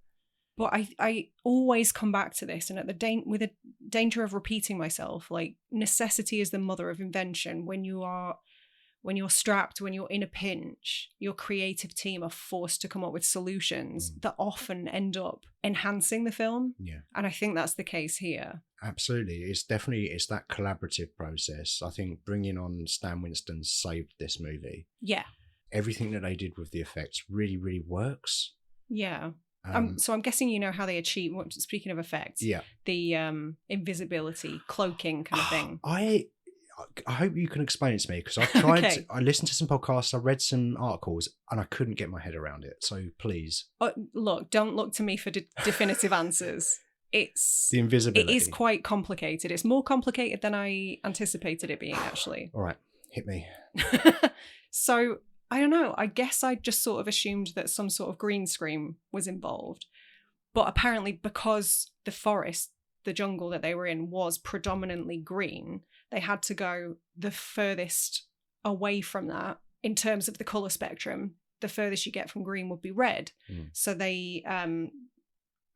But I always come back to this, and with the danger of repeating myself, like, necessity is the mother of invention. When you're strapped, when you're in a pinch, your creative team are forced to come up with solutions that often end up enhancing the film. Yeah. And I think that's the case here. Absolutely. It's that collaborative process. I think bringing on Stan Winston saved this movie. Yeah. Everything that they did with the effects really, really works. Yeah. So I'm guessing you know how they achieve, speaking of effects, the invisibility, cloaking kind of thing. I hope you can explain it to me, because I've tried. Okay. I listened to some podcasts, I read some articles, and I couldn't get my head around it. So please, look, don't look to me for definitive answers. It's the invisibility. It is quite complicated. It's more complicated than I anticipated it being, actually. All right, hit me. So I don't know. I guess I just sort of assumed that some sort of green screen was involved, but apparently because the forest, the jungle that they were in, was predominantly green, they had to go the furthest away from that in terms of the colour spectrum. The furthest you get from green would be red. So they,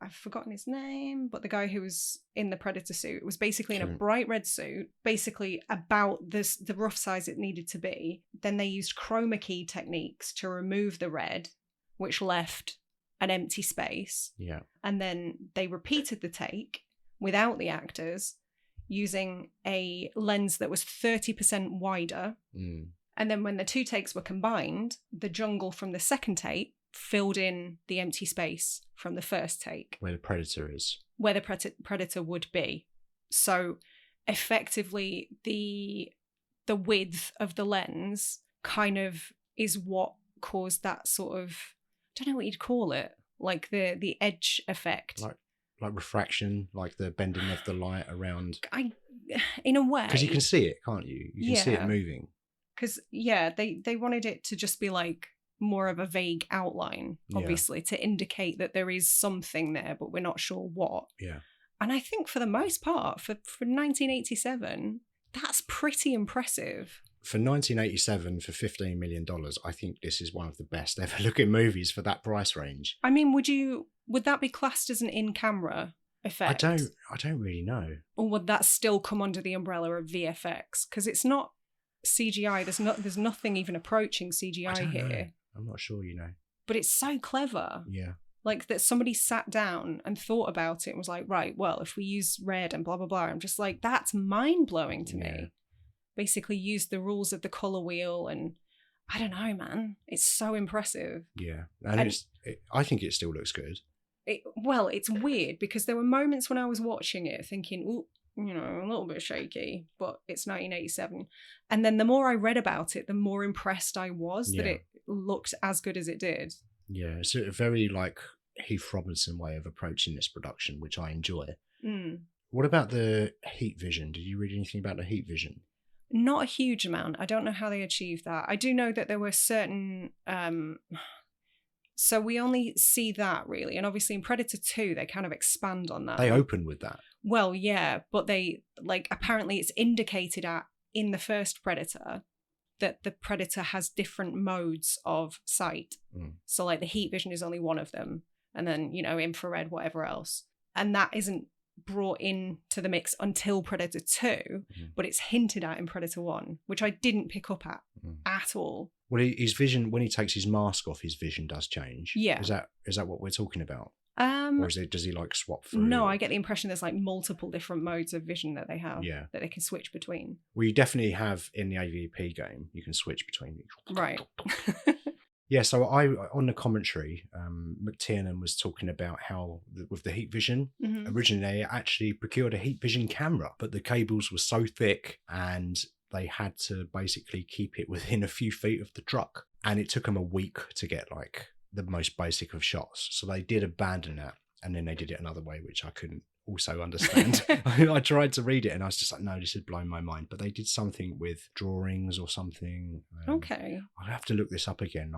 I've forgotten his name, but the guy who was in the Predator suit was basically in a bright red suit, basically about the rough size it needed to be. Then they used chroma key techniques to remove the red, which left an empty space. Yeah. And then they repeated the take without the actors, using a lens that was 30% wider. And then when the two takes were combined, the jungle from the second take filled in the empty space from the first take. Where the predator is. Where the predator would be. So effectively, the width of the lens kind of is what caused that sort of, I don't know what you'd call it, like the edge effect. Like refraction, like the bending of the light around. In a way. Because you can see it, can't you? You can see it moving. Because, they wanted it to just be like more of a vague outline, obviously, to indicate that there is something there, but we're not sure what. Yeah. And I think for the most part, for 1987, that's pretty impressive. For 1987, for $15 million, I think this is one of the best ever looking movies for that price range. I mean, would that be classed as an in-camera effect? I don't really know. Or would that still come under the umbrella of VFX? Because it's not CGI. There's nothing even approaching CGI here. Know. I'm not sure, But it's so clever. Yeah. Like that somebody sat down and thought about it and was like, right, well, if we use red and blah, blah, blah. I'm just like, that's mind-blowing to me. Basically use the rules of the colour wheel, and I don't know, man. It's so impressive. Yeah. And I think it still looks good. It's weird because there were moments when I was watching it thinking, ooh, a little bit shaky, but it's 1987. And then the more I read about it, the more impressed I was that it looked as good as it did. Yeah, it's a very Heath Robinson way of approaching this production, which I enjoy. What about the heat vision? Did you read anything about the heat vision? Not a huge amount. I don't know how they achieved that. I do know that there were certain... so we only see that, really. And obviously in Predator 2, they kind of expand on that. They open with that. Well, yeah, but they, apparently it's indicated in the first Predator that the Predator has different modes of sight. So, the heat vision is only one of them. And then, infrared, whatever else. And that isn't brought into the mix until Predator 2, but it's hinted at in Predator 1, which I didn't pick up at all. Well, his vision, when he takes his mask off, his vision does change. Yeah. Is that what we're talking about? Or does he swap through? No, I get the impression there's multiple different modes of vision that they have that they can switch between. Well, you definitely have in the AVP game, you can switch between. Right. Yeah, so on the commentary, McTiernan was talking about how with the heat vision, originally they actually procured a heat vision camera, but the cables were so thick and they had to basically keep it within a few feet of the truck. And it took them a week to get the most basic of shots. So they did abandon that, and then they did it another way, which I couldn't also understand. I tried to read it and I was just like, no, this had blown my mind. But they did something with drawings or something. Okay. I'll have to look this up again.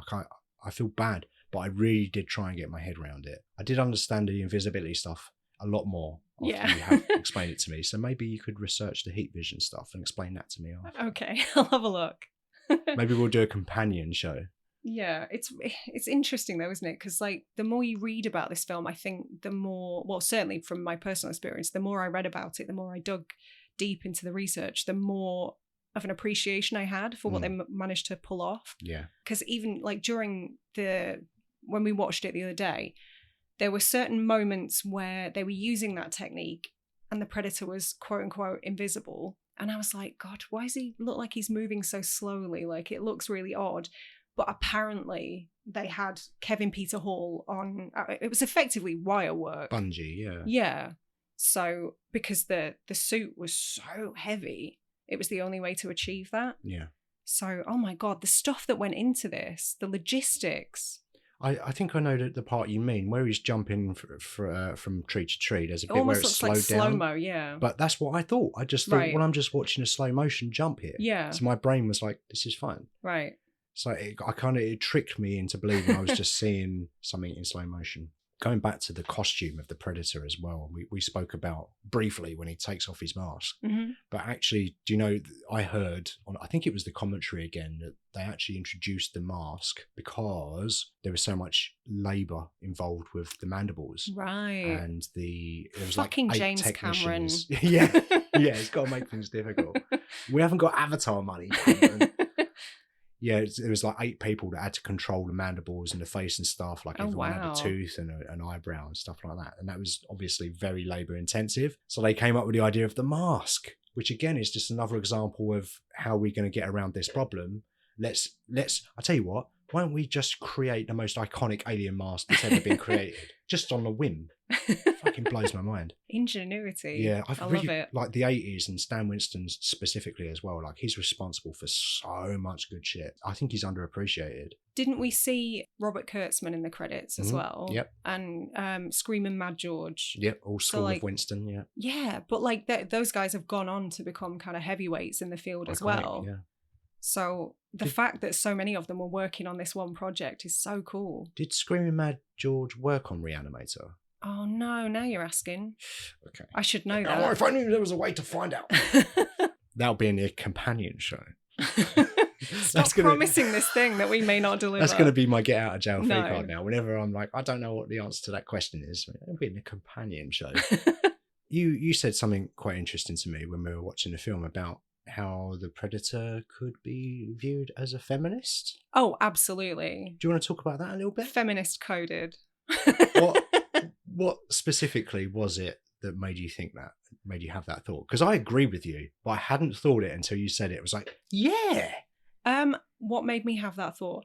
I feel bad, but I really did try and get my head around it. I did understand the invisibility stuff a lot more after you have explained it to me. So maybe you could research the heat vision stuff and explain that to me after. Okay, I'll have a look. Maybe we'll do a companion show. Yeah, it's interesting though, isn't it? Because the more you read about this film, I think the more, well, certainly from my personal experience, the more I read about it, the more I dug deep into the research, the more of an appreciation I had for what they managed to pull off. Yeah. Because even during when we watched it the other day, there were certain moments where they were using that technique and the Predator was quote unquote invisible. And I was like, God, why does he look like he's moving so slowly? It looks really odd. But apparently they had Kevin Peter Hall on, it was effectively wire work. Bungee, yeah. Yeah. So because the suit was so heavy, it was the only way to achieve that. Yeah. So, oh my God, the stuff that went into this, the logistics. I think I know the part you mean, where he's jumping from tree to tree. There's a bit almost where it's looks slowed like down. slow-mo, yeah. But that's what I thought. I just thought, well, I'm just watching a slow motion jump here. Yeah. So my brain was like, this is fine. Right. So it tricked me into believing I was just seeing something in slow motion. Going back to the costume of the Predator as well, we spoke about briefly when he takes off his mask. Mm-hmm. But actually, do you know, I heard, I think it was the commentary again, that they actually introduced the mask because there was so much labour involved with the mandibles. Right. And there was fucking like 8 James technicians. Cameron. Yeah, it's got to make things difficult. We haven't got Avatar money, Cameron. Yeah, it was like 8 people that had to control the mandibles and the face and stuff. Everyone had a tooth and an eyebrow and stuff like that. And that was obviously very labour intensive. So they came up with the idea of the mask, which again is just another example of how we're going to get around this problem. Let's. I tell you what. Why don't we just create the most iconic alien mask that's ever been created, just on a whim? Fucking blows my mind. Ingenuity. Yeah, I love it. Like the 80s and Stan Winston specifically as well. He's responsible for so much good shit. I think he's underappreciated. Didn't we see Robert Kurtzman in the credits as well? Yep. And Screaming Mad George. Yep, all School of Winston, yeah. Yeah, but those guys have gone on to become kind of heavyweights in the field as well. Yeah. So the fact that so many of them were working on this one project is so cool. Did Screaming Mad George work on Reanimator? Oh no, now you're asking. Okay. I should know that. If I knew there was a way to find out. That'll be in the companion show. Stop promising this thing that we may not deliver. That's going to be my get out of jail free No. card now. Whenever I'm like, I don't know what the answer to that question is. It'll be in a companion show. You said something quite interesting to me when we were watching the film about how the Predator could be viewed as a feminist. Oh, absolutely. Do you want to talk about that a little bit? Feminist coded. What specifically was it that made you think that, made you have that thought? Because I agree with you, but I hadn't thought it until you said it. It was like, yeah. What made me have that thought?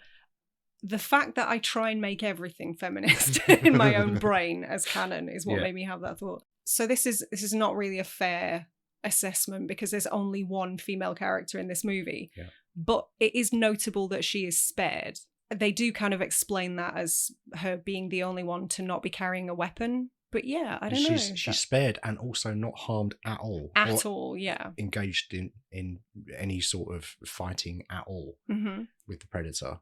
The fact that I try and make everything feminist in my own brain as canon is what made me have that thought. So this is not really a fair assessment because there's only one female character in this movie. Yeah. But it is notable that she is spared. They do kind of explain that as her being the only one to not be carrying a weapon. But yeah, I don't know. She's spared and also not harmed at all. At all, yeah. Engaged in any sort of fighting at all with the Predator.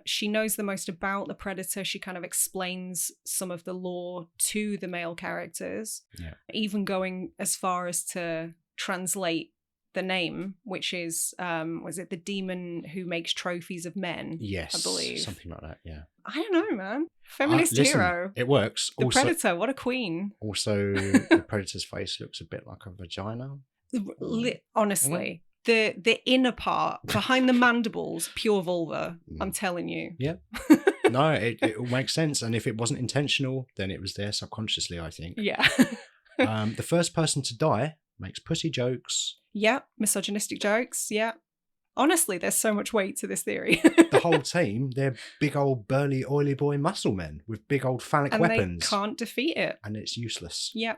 She knows the most about the Predator. She kind of explains some of the lore to the male characters. Yeah. Even going as far as to translate the name, which is, was it the demon who makes trophies of men? Yes. I believe. Something like that, yeah. I don't know, man. Feminist hero. It works. The Predator, what a queen. Also, the Predator's face looks a bit like a vagina. Honestly. The inner part, behind the mandibles, pure vulva. I'm telling you. Yeah. No, it all makes sense. And if it wasn't intentional, then it was there subconsciously, I think. Yeah. The first person to die makes pussy jokes. Yeah. Misogynistic jokes. Yeah. Honestly, there's so much weight to this theory. The whole team, they're big old burly oily boy muscle men with big old phallic weapons. And they can't defeat it. And it's useless. Yeah.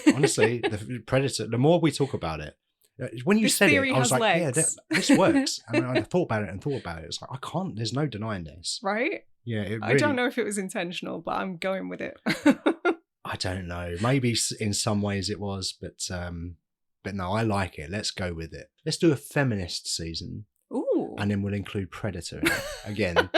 Honestly, the Predator, the more we talk about it, when you said it, I was like, legs. Yeah, this works. And I thought about it. It's like, I can't, there's no denying this. Right? Yeah. It really, I don't know if it was intentional, but I'm going with it. I don't know. Maybe in some ways it was, but no, I like it. Let's go with it. Let's do a feminist season. Ooh. And then we'll include Predator in it again.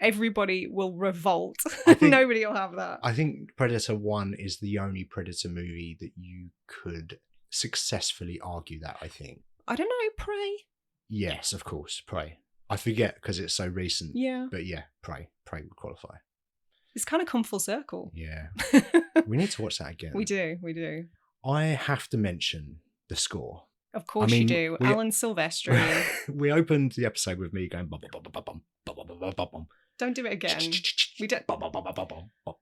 Everybody will revolt. Nobody will have that. I think Predator 1 is the only Predator movie that you could successfully argue that, I think. I don't know, Prey? Yes, of course, Prey. I forget because it's so recent. Yeah. But yeah, Prey would qualify. It's kind of come full circle. Yeah. We need to watch that again. We do. I have to mention the score. Of course you do. Alan Silvestri. We opened the episode with me going bum, bum, bum, bum, bum, bum, bum, bum, bum, bum. Don't do it again. We don't. Bum, bum, bum, bum, bum, bum.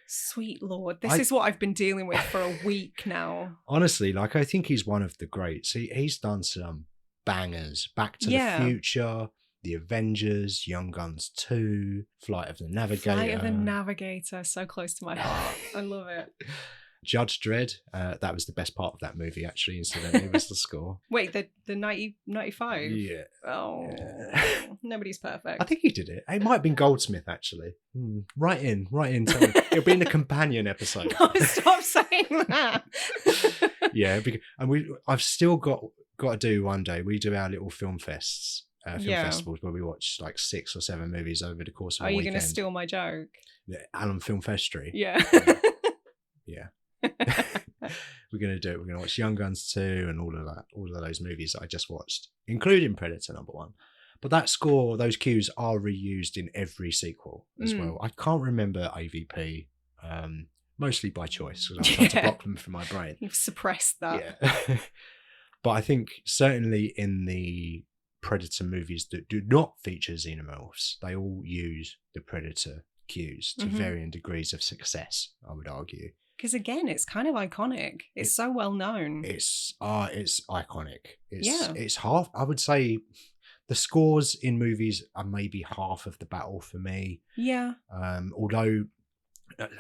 Sweet Lord. This is what I've been dealing with for a week now. Honestly, I think he's one of the greats. He's done some bangers. Back to the Future, The Avengers, Young Guns 2, Flight of the Navigator. Flight of the Navigator, so close to my heart. I love it. Judge Dredd, that was the best part of that movie, actually, incidentally, was the score. Wait, the 95? Yeah. Oh, nobody's perfect. I think he did it. It might have been Goldsmith, actually. Right in. It'll be in the companion episode. No, stop saying that. Yeah, and I've still got to do one day. We do our little film fests, festivals where we watch like 6 or 7 movies over the course of a weekend. Are you going to steal my joke? The Alan Film Festry. Yeah. Yeah. We're going to do it. We're going to watch Young Guns 2 and all of those movies that I just watched, including Predator #1. But that score, those cues are reused in every sequel as well. I can't remember AVP, mostly by choice because I'm trying to block them from my brain. You've suppressed that. Yeah. But I think certainly in the Predator movies that do not feature xenomorphs, they all use the Predator cues to varying degrees of success, I would argue. Because again, it's kind of iconic. It's so well known. It's iconic. It's half. I would say the scores in movies are maybe half of the battle for me. Yeah. Although,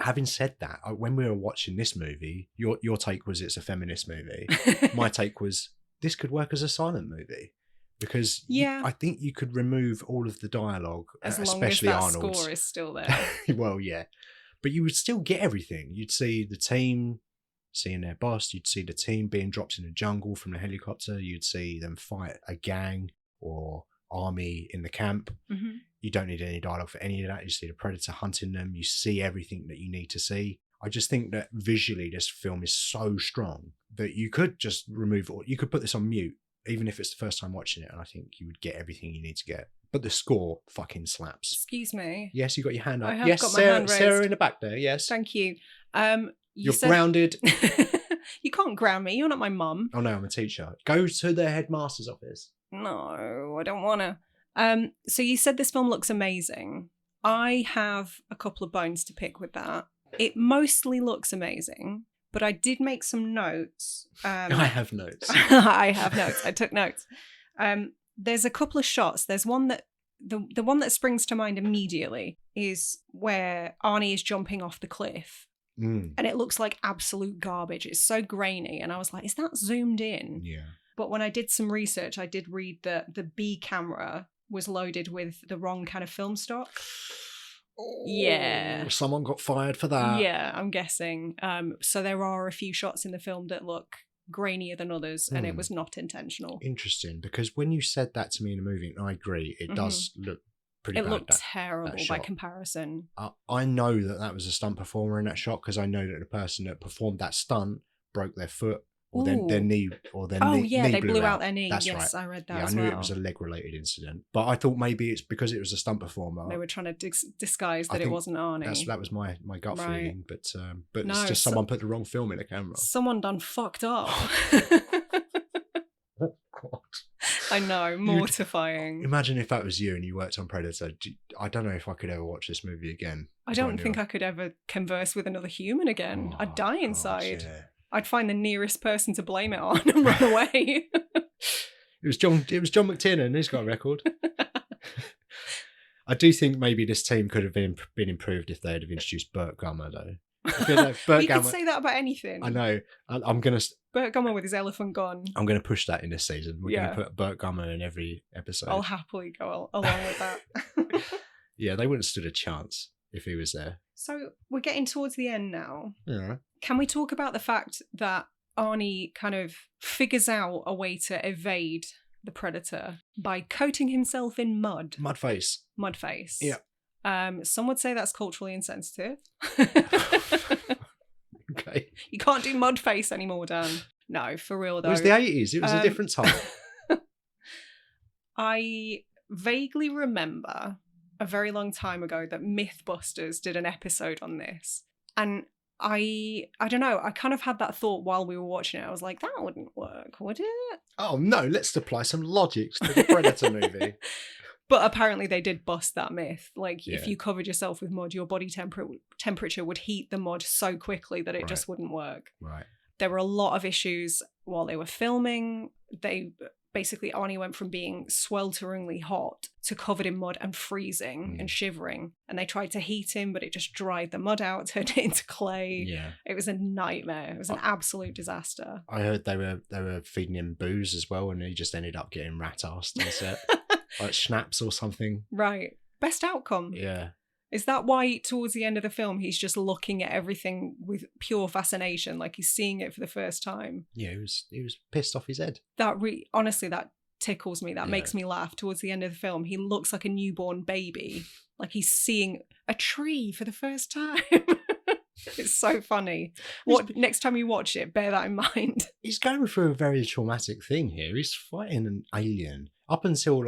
having said that, when we were watching this movie, your take was it's a feminist movie. My take was this could work as a silent movie. Because I think you could remove all of the dialogue, especially Arnold's. As long as that score is still there. Well, yeah. But you would still get everything. You'd see the team seeing their boss. You'd see the team being dropped in the jungle from the helicopter. You'd see them fight a gang or army in the camp. Mm-hmm. You don't need any dialogue for any of that. You see the Predator hunting them. You see everything that you need to see. I just think that visually this film is so strong that you could just remove, or you could put this on mute even if it's the first time watching it, and I think you would get everything you need to get. But the score fucking slaps. Excuse me. Yes, you got your hand up. I have Yes, got my Sarah, hand raised. Sarah in the back there. Yes. Thank you. You're grounded. You can't ground me. You're not my mum. Oh no, I'm a teacher. Go to the headmaster's office. No, I don't want to. So you said this film looks amazing. I have a couple of bones to pick with that. It mostly looks amazing, but I did make some notes. I have notes. I have notes. I took notes. There's a couple of shots. There's one that the one that springs to mind immediately is where Arnie is jumping off the cliff. And it looks like absolute garbage. It's so grainy. And I was like, is that zoomed in? Yeah. But when I did some research, I did read that the B camera was loaded with the wrong kind of film stock. Yeah. Someone got fired for that. Yeah, I'm guessing. So there are a few shots in the film that look grainier than others, and it was not intentional. Interesting, because when you said that to me in the movie, and I agree, it does look pretty bad. It looked terrible by comparison. I know that was a stunt performer in that shot, because I know that the person that performed that stunt broke their foot or their knee knee they blew out out their knee. That's yes, right. I read that I as knew well. it was a leg-related incident, but I thought maybe it's because it was a stunt performer. They were trying to disguise that it wasn't Arnie. That was my gut feeling, but No, it's just someone put the wrong film in the camera. Someone done fucked up. Oh, God. I know, mortifying. Imagine if that was you and you worked on Predator. I don't know if I could ever watch this movie again. I don't think I could ever converse with another human again. I'd die inside. God, yeah. I'd find the nearest person to blame it on and run away. It was John McTiernan. He's got a record. I do think maybe this team could have been improved if they had introduced Burt Gummer, though. You could say that about anything. I know. I'm gonna. Burt Gummer with his elephant gun. I'm gonna push that in this season. We're gonna put Burt Gummer in every episode. I'll happily go along with that. Yeah, they wouldn't have stood a chance if he was there. So we're getting towards the end now. Yeah. Can we talk about the fact that Arnie kind of figures out a way to evade the Predator by coating himself in mud? Mudface. Mudface. Yeah. Some would say that's culturally insensitive. Okay. You can't do mudface anymore, Dan. No, for real though. It was the 80s. It was a different time. I vaguely remember a very long time ago that Mythbusters did an episode on this. And I don't know, I kind of had that thought while we were watching it. I was like, that wouldn't work, would it? Oh no, let's apply some logic to the Predator movie. But apparently they did bust that myth. Like, if you covered yourself with mud, your body temperature would heat the mud so quickly that it just wouldn't work. Right. There were a lot of issues while they were filming. Basically, Arnie went from being swelteringly hot to covered in mud and freezing and shivering. And they tried to heat him, but it just dried the mud out, turned it into clay. Yeah. It was a nightmare. It was an absolute disaster. I heard they were feeding him booze as well, and he just ended up getting rat-assed on set. Like schnapps or something. Right. Best outcome. Yeah. Is that why towards the end of the film he's just looking at everything with pure fascination, like he's seeing it for the first time? Yeah, he was pissed off his head. Honestly, that tickles me. That makes me laugh. Towards the end of the film, he looks like a newborn baby, like he's seeing a tree for the first time. It's so funny. Next time you watch it, bear that in mind. He's going through a very traumatic thing here. He's fighting an alien. Up until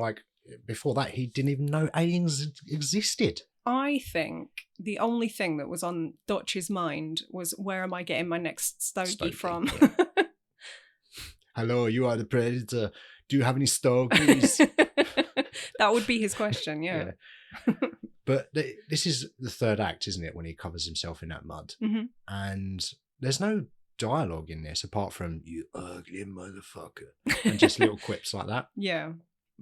before that, he didn't even know aliens existed. I think the only thing that was on Dutch's mind was, where am I getting my next stogie from? Yeah. Hello, you are the Predator. Do you have any stogies? That would be his question, yeah. But this is the third act, isn't it, when he covers himself in that mud? Mm-hmm. And there's no dialogue in this apart from, you ugly motherfucker, and just little quips like that. Yeah.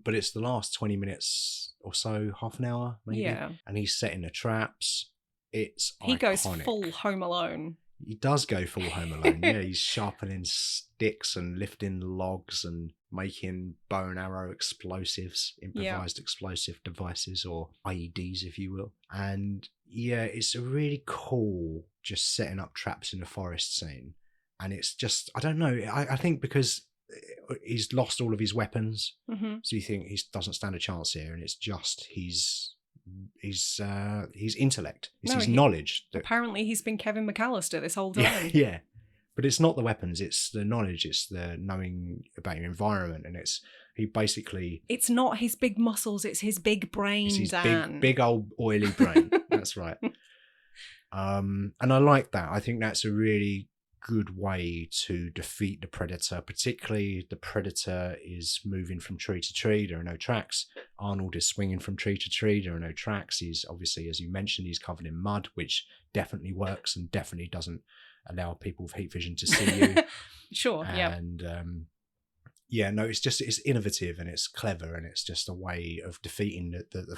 But it's the last 20 minutes or so, half an hour maybe. Yeah. And he's setting the traps. He goes full Home Alone. He does go full Home Alone. Yeah, he's sharpening sticks and lifting logs and making bow and arrow explosives, improvised explosive devices, or IEDs, if you will. And yeah, it's a really cool just setting up traps in the forest scene. And it's just, I don't know, I think because he's lost all of his weapons, so you think he doesn't stand a chance here, and it's just his intellect, it's his knowledge. Apparently he's been Kevin McAllister this whole time. Yeah. But it's not the weapons, it's the knowledge, it's the knowing about your environment, and he basically... It's not his big muscles, it's his big brain, it's his Dan. big old oily brain. That's right. And I like that. I think that's a really good way to defeat the predator, particularly the predator is moving from tree to tree, there are no tracks. Arnold is swinging from tree to tree, there are no tracks. He's obviously, as you mentioned, he's covered in mud, which definitely works and definitely doesn't allow people with heat vision to see you. Sure. And it's innovative and it's clever, and it's just a way of defeating the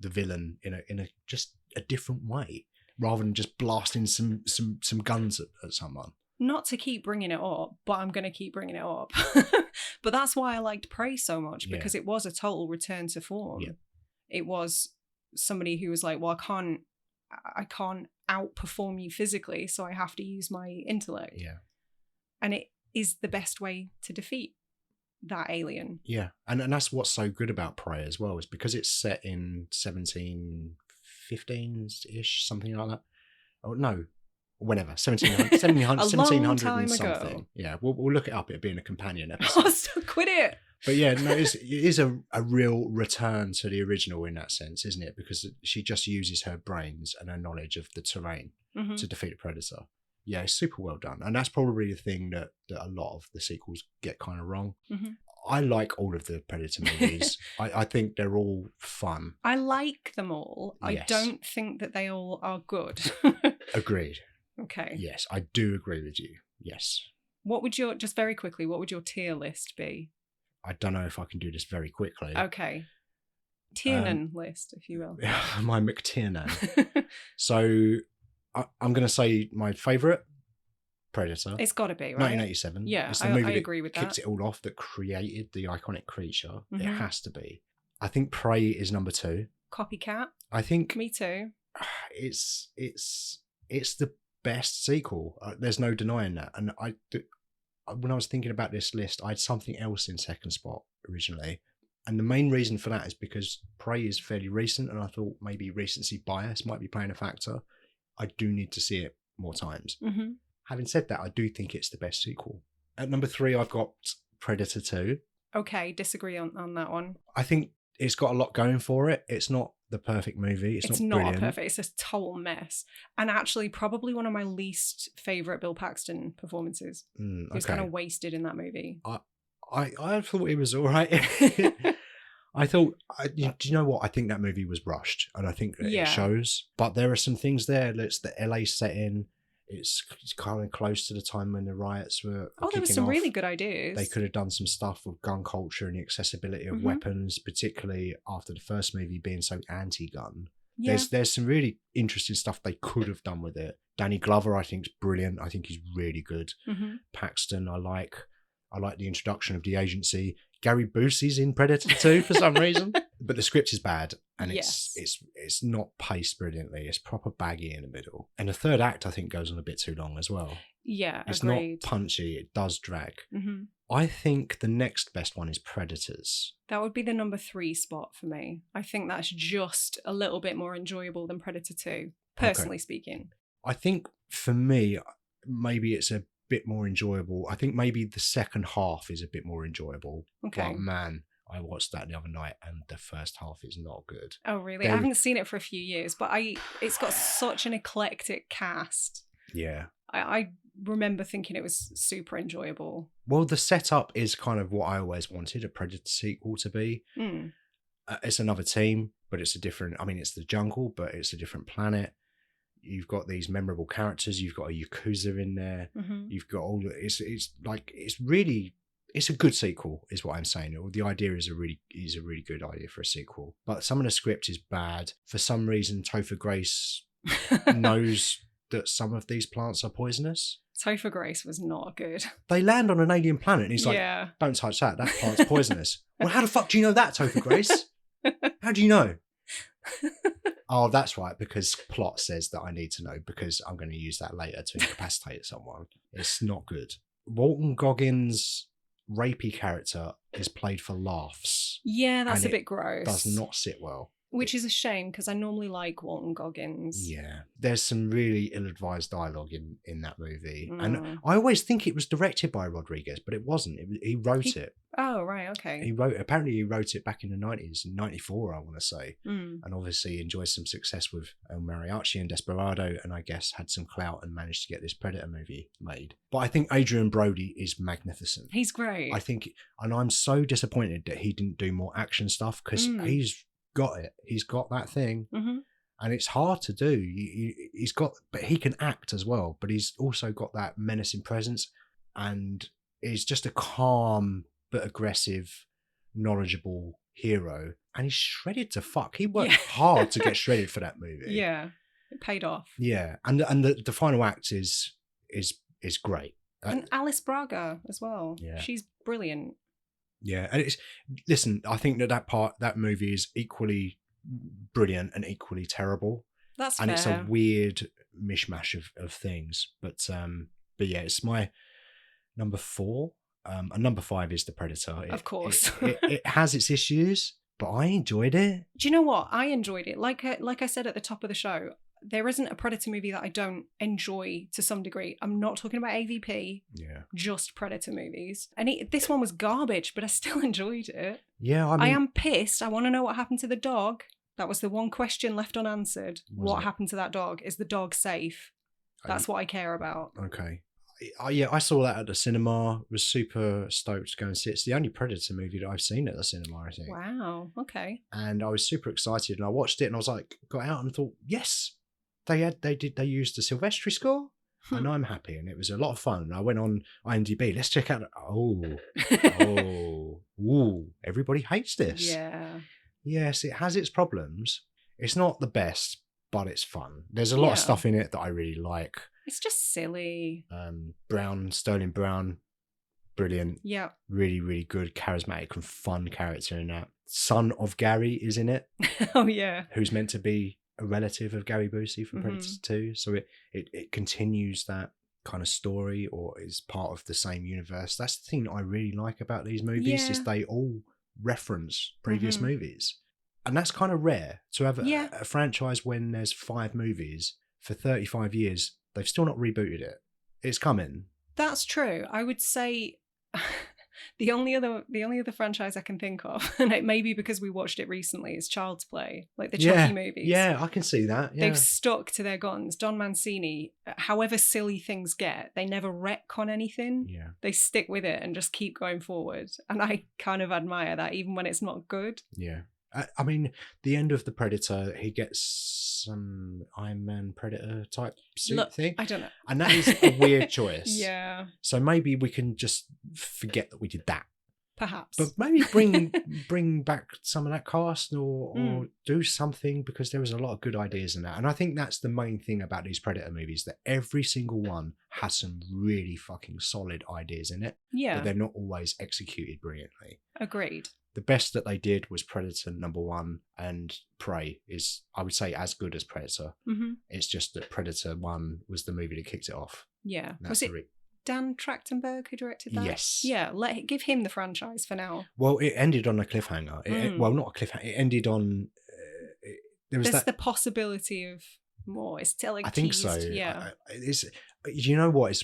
villain in a just a different way, rather than just blasting some guns at someone. Not to keep bringing it up, but I'm going to keep bringing it up. But that's why I liked Prey so much, because it was a total return to form. Yeah. It was somebody who was like, well, I can't outperform you physically, so I have to use my intellect. Yeah. And it is the best way to defeat that alien. Yeah. And that's what's so good about Prey as well, is because it's set in 1715-ish, something like that. Oh, no. Whenever. 1700 and something. Yeah. We'll look it up. It'll be in a companion episode. Oh, stop, quit it. But yeah, no, it is a real return to the original in that sense, isn't it? Because she just uses her brains and her knowledge of the terrain to defeat a predator. Yeah, it's super well done. And that's probably the thing that a lot of the sequels get kind of wrong. Mm-hmm. I like all of the Predator movies. I think they're all fun. I like them all. Yes. I don't think that they all are good. Agreed. Okay. Yes, I do agree with you. Yes. Just very quickly, what would your tier list be? I don't know if I can do this very quickly. Okay. Tiernan list, if you will. My McTiernan. So I'm going to say my favourite, Predator. It's got to be, right? 1987. Yeah, it's the movie I agree with that. Kicked it all off, that created the iconic creature. Mm-hmm. It has to be. I think Prey is number 2. Copycat. I think... Me too. It's the best sequel. There's no denying that. And when I was thinking about this list, I had something else in second spot originally. And the main reason for that is because Prey is fairly recent, and I thought maybe recency bias might be playing a factor. I do need to see it more times. Mm-hmm. Having said that, I do think it's the best sequel. At number 3, I've got Predator 2. Okay, disagree on that one. I think it's got a lot going for it. It's not the perfect movie. It's not brilliant. Perfect. It's a total mess. And actually, probably one of my least favourite Bill Paxton performances. He was kind of wasted in that movie. I thought it was all right. I thought, do you know what? I think that movie was rushed, and I think that it shows. But there are some things there. That's the LA setting. It's kind of close to the time when the riots were there was some really good ideas. They could have done some stuff with gun culture and the accessibility of weapons, particularly after the first movie being so anti-gun. Yeah. There's some really interesting stuff they could have done with it. Danny Glover, I think, is brilliant. I think he's really good. Mm-hmm. Paxton, I like the introduction of the agency. Gary Busey's in Predator 2 for some reason, but the script is bad, and it's not paced brilliantly. It's proper baggy in the middle, and the third act I think goes on a bit too long as well. Yeah, it's agreed. Not punchy. It does drag. Mm-hmm. I think the next best one is Predators. That would be the number 3 spot for me. I think that's just a little bit more enjoyable than Predator 2, personally speaking. I think for me, maybe it's a bit more enjoyable. I think maybe the second half is a bit more enjoyable. Okay. But man, I watched that the other night and the first half is not good. Oh really? I haven't seen it for a few years, but it's got such an eclectic cast. Yeah. I remember thinking it was super enjoyable. Well, the setup is kind of what I always wanted a Predator sequel to be. Mm. It's another team, but it's it's the jungle, but it's a different planet. You've got these memorable characters. You've got a Yakuza in there. Mm-hmm. You've got all the, it's a good sequel is what I'm saying. The idea is a really good idea for a sequel, but some of the script is bad. For some reason, Topher Grace knows that some of these plants are poisonous. Topher Grace was not good. They land on an alien planet and he's like, don't touch that. That plant's poisonous. Well, how the fuck do you know that, Topher Grace? How do you know? Oh, that's right, because plot says that I need to know because I'm going to use that later to incapacitate someone. It's not good. Walton Goggins' rapey character is played for laughs. Yeah, that's a bit gross. Does not sit well. Which is a shame because I normally like Walton Goggins. Yeah, there's some really ill-advised dialogue in that movie, and Mm. I always think it was directed by Rodriguez, but it wasn't. He wrote it. Oh, right, okay. Apparently he wrote it back in the 90s, in 94, I want to say, Mm. and obviously enjoyed some success with El Mariachi and Desperado, and I guess had some clout and managed to get this Predator movie made. But I think Adrian Brody is magnificent. He's great. I think, and I'm so disappointed that he didn't do more action stuff because he's got it. He's got that thing, and it's hard to do. He's got, but he can act as well. But he's also got that menacing presence, and is just a calm but aggressive, knowledgeable hero. And he's shredded to fuck. He worked hard to get shredded for that movie. Yeah, it paid off. Yeah, and the final act is great. And Alice Braga as well. Yeah, she's brilliant. Yeah, and listen, I think that movie is equally brilliant and equally terrible. That's and fair. It's a weird mishmash of things. But yeah, it's my number 4. And number 5 is The Predator. Of course. It has its issues, but I enjoyed it. Do you know what? I enjoyed it. Like I said at the top of the show, there isn't a Predator movie that I don't enjoy to some degree. I'm not talking about AVP. Yeah. Just Predator movies. And this one was garbage, but I still enjoyed it. Yeah, I mean, I am pissed. I want to know what happened to the dog. That was the one question left unanswered. What happened to that dog? Is the dog safe? That's what I care about. Okay. I saw that at the cinema. Was super stoked to go and see it. It's the only Predator movie that I've seen at the cinema, I think. Wow. Okay. And I was super excited, and I watched it, and I was like, got out and thought, yes, they used the Silvestri score, and I'm happy, and it was a lot of fun. And I went on IMDb. Let's check out. Everybody hates this. Yeah. Yes, it has its problems. It's not the best, but it's fun. There's a lot of stuff in it that I really like. It's just silly. Sterling Brown, brilliant. Yeah. Really, really good, charismatic and fun character in that. Son of Gary is in it. Oh, yeah. Who's meant to be a relative of Gary Busey from Predator 2. So it continues that kind of story, or is part of the same universe. That's the thing that I really like about these movies, is they all reference previous movies. And that's kind of rare to have a franchise when there's 5 movies for 35 years. They've still not rebooted it. It's coming. That's true. I would say the only other franchise I can think of, and it may be because we watched it recently, is Child's Play, like the Chucky movies. Yeah, I can see that. Yeah. They've stuck to their guns. Don Mancini, however silly things get, they never retcon anything. Yeah. They stick with it and just keep going forward. And I kind of admire that, even when it's not good. Yeah. I mean, the end of The Predator, he gets some Iron Man Predator type suit thing. I don't know. And that is a weird choice. Yeah. So maybe we can just forget that we did that. Perhaps. But maybe bring back some of that cast or do something, because there was a lot of good ideas in that. And I think that's the main thing about these Predator movies, that every single one has some really fucking solid ideas in it. Yeah. But they're not always executed brilliantly. Agreed. The best that they did was Predator #1, and Prey is, I would say, as good as Predator. Mm-hmm. It's just that Predator 1 was the movie that kicked it off. Yeah. Was it Dan Trachtenberg who directed that? Yes. Yeah, give him the franchise for now. Well, it ended on a cliffhanger. Well, not a cliffhanger. It ended on... There's the possibility of more. It's telling. I think so. Yeah. You know what?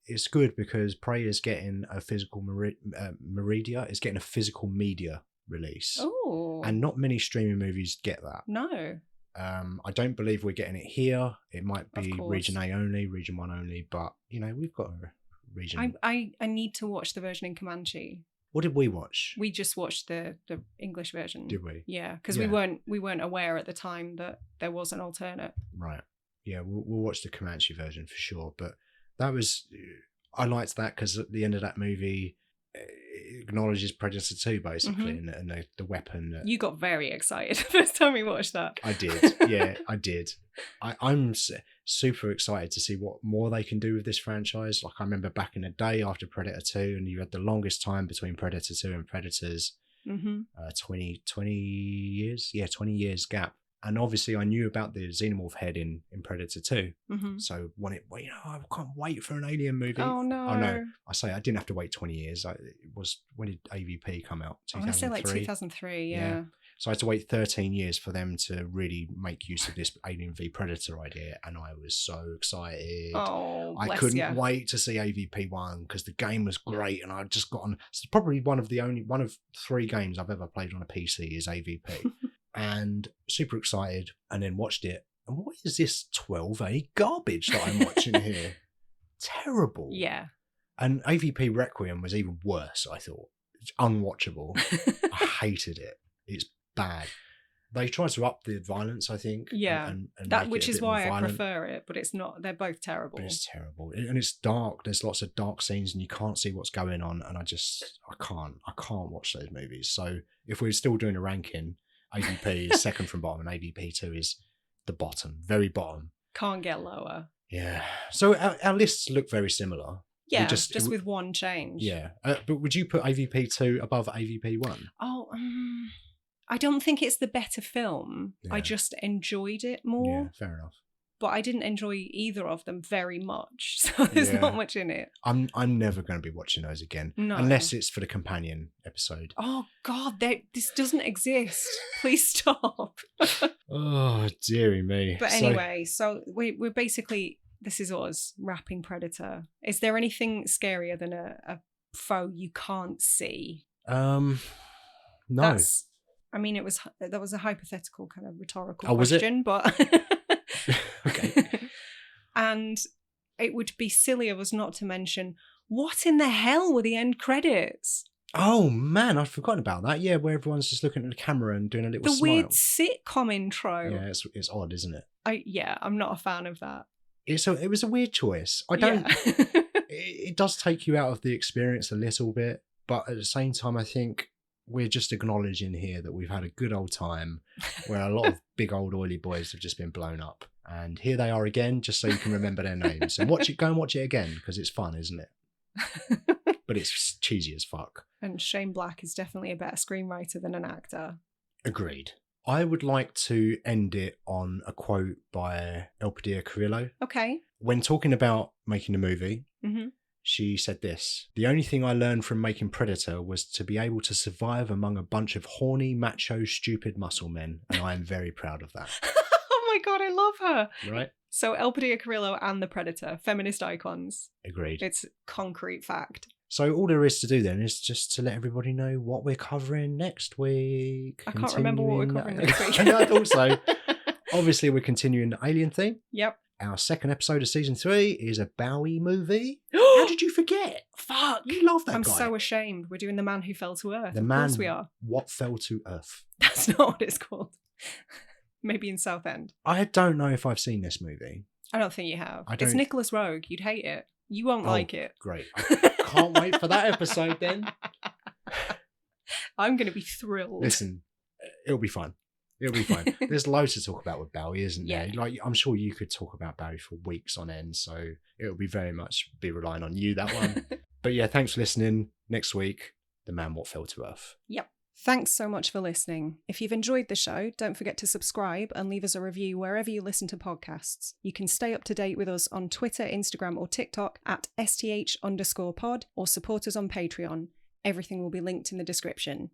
It's good because Prey is getting a physical It's getting a physical media release. Oh. And not many streaming movies get that. No. I don't believe we're getting it here. It might be region A only, region 1 only, but we've got a region. I need to watch the version in Comanche. What did we watch? We just watched the English version. Did we? Yeah, because we weren't aware at the time that there was an alternate. Right. Yeah, we'll watch the Comanche version for sure. But that was, I liked that because at the end of that movie, it acknowledges Predator 2 basically, and the weapon. You got very excited the first time we watched that. I did. Yeah, I did. I'm super excited to see what more they can do with this franchise. Like, I remember back in the day after Predator 2, and you had the longest time between Predator 2 and Predators, 20 years. Yeah, 20 years gap. And obviously, I knew about the xenomorph head in Predator 2. So I can't wait for an alien movie. Oh no! I say I didn't have to wait 20 years. It was, when did AVP come out? 2003. I want to say like 2003. Yeah. So I had to wait 13 years for them to really make use of this Alien v Predator idea, and I was so excited. Oh, I bless couldn't ya. wait to see AVP1 because the game was great, and I'd just gotten. It's probably one of 3 games I've ever played on a PC is AVP, and super excited, and then watched it. And what is this 12A garbage that I'm watching here? Terrible. Yeah. And AVP Requiem was even worse, I thought. It's unwatchable. I hated it. It's bad. They tried to up the violence, I think. Yeah. And that make which it a is bit more why I violent. prefer it, but it's not. They're both terrible. But it's terrible. And it's dark. There's lots of dark scenes and you can't see what's going on. And I can't watch those movies. So if we're still doing a ranking, AVP is second from bottom and AVP2 is the bottom, very bottom. Can't get lower. Yeah. So our lists look very similar. Yeah, just with one change. Yeah. But would you put AVP2 above AVP1? Oh, I don't think it's the better film. Yeah. I just enjoyed it more. Yeah, fair enough. But I didn't enjoy either of them very much. So there's not much in it. I'm never going to be watching those again. No. Unless it's for the companion episode. Oh, God, this doesn't exist. Please stop. Oh, dearie me. But anyway, so we're basically... This is us wrapping Predator. Is there anything scarier than a foe you can't see? No. I mean, that was a hypothetical kind of rhetorical was question, but okay. And it would be silly of us not to mention what in the hell were the end credits? Oh man, I'd forgotten about that. Yeah, where everyone's just looking at the camera and doing a little The smile. weird sitcom intro. Yeah, it's odd, isn't it? I'm not a fan of that. It was a weird choice. I don't. Yeah. It does take you out of the experience a little bit, but at the same time, I think we're just acknowledging here that we've had a good old time where a lot of big old oily boys have just been blown up, and here they are again, just so you can remember their names and go and watch it again because it's fun, isn't it? But it's cheesy as fuck. And Shane Black is definitely a better screenwriter than an actor. Agreed. I would like to end it on a quote by Elpidia Carrillo. Okay. When talking about making a movie, Mm-hmm. she said this: "The only thing I learned from making Predator was to be able to survive among a bunch of horny, macho, stupid muscle men, and I am very proud of that." Oh my God, I love her. Right? So Elpidia Carrillo and The Predator, feminist icons. Agreed. It's concrete fact. So all there is to do then is just to let everybody know what we're covering next week. I can't remember what we're covering next week. And I thought so. Obviously, we're continuing the Alien theme. Yep. Our second episode of season 3 is a Bowie movie. How did you forget? Fuck. You love that I'm guy. so ashamed. We're doing The Man Who Fell to Earth. The Of Man course we are. What Fell to Earth. That's not what it's called. Maybe in Southend. I don't know if I've seen this movie. I don't think you have. I It's don't- Nicholas Rogue. You'd hate it. You won't like it. Great. I can't wait for that episode then. I'm going to be thrilled. Listen, it'll be fun. It'll be fun. There's loads to talk about with Bowie, isn't there? Yeah. Like, I'm sure you could talk about Bowie for weeks on end, so it'll be very much be relying on you, that one. But yeah, thanks for listening. Next week, The Man What Fell to Earth. Yep. Thanks so much for listening. If you've enjoyed the show, don't forget to subscribe and leave us a review wherever you listen to podcasts. You can stay up to date with us on Twitter, Instagram, or TikTok at @STH_pod or support us on Patreon. Everything will be linked in the description.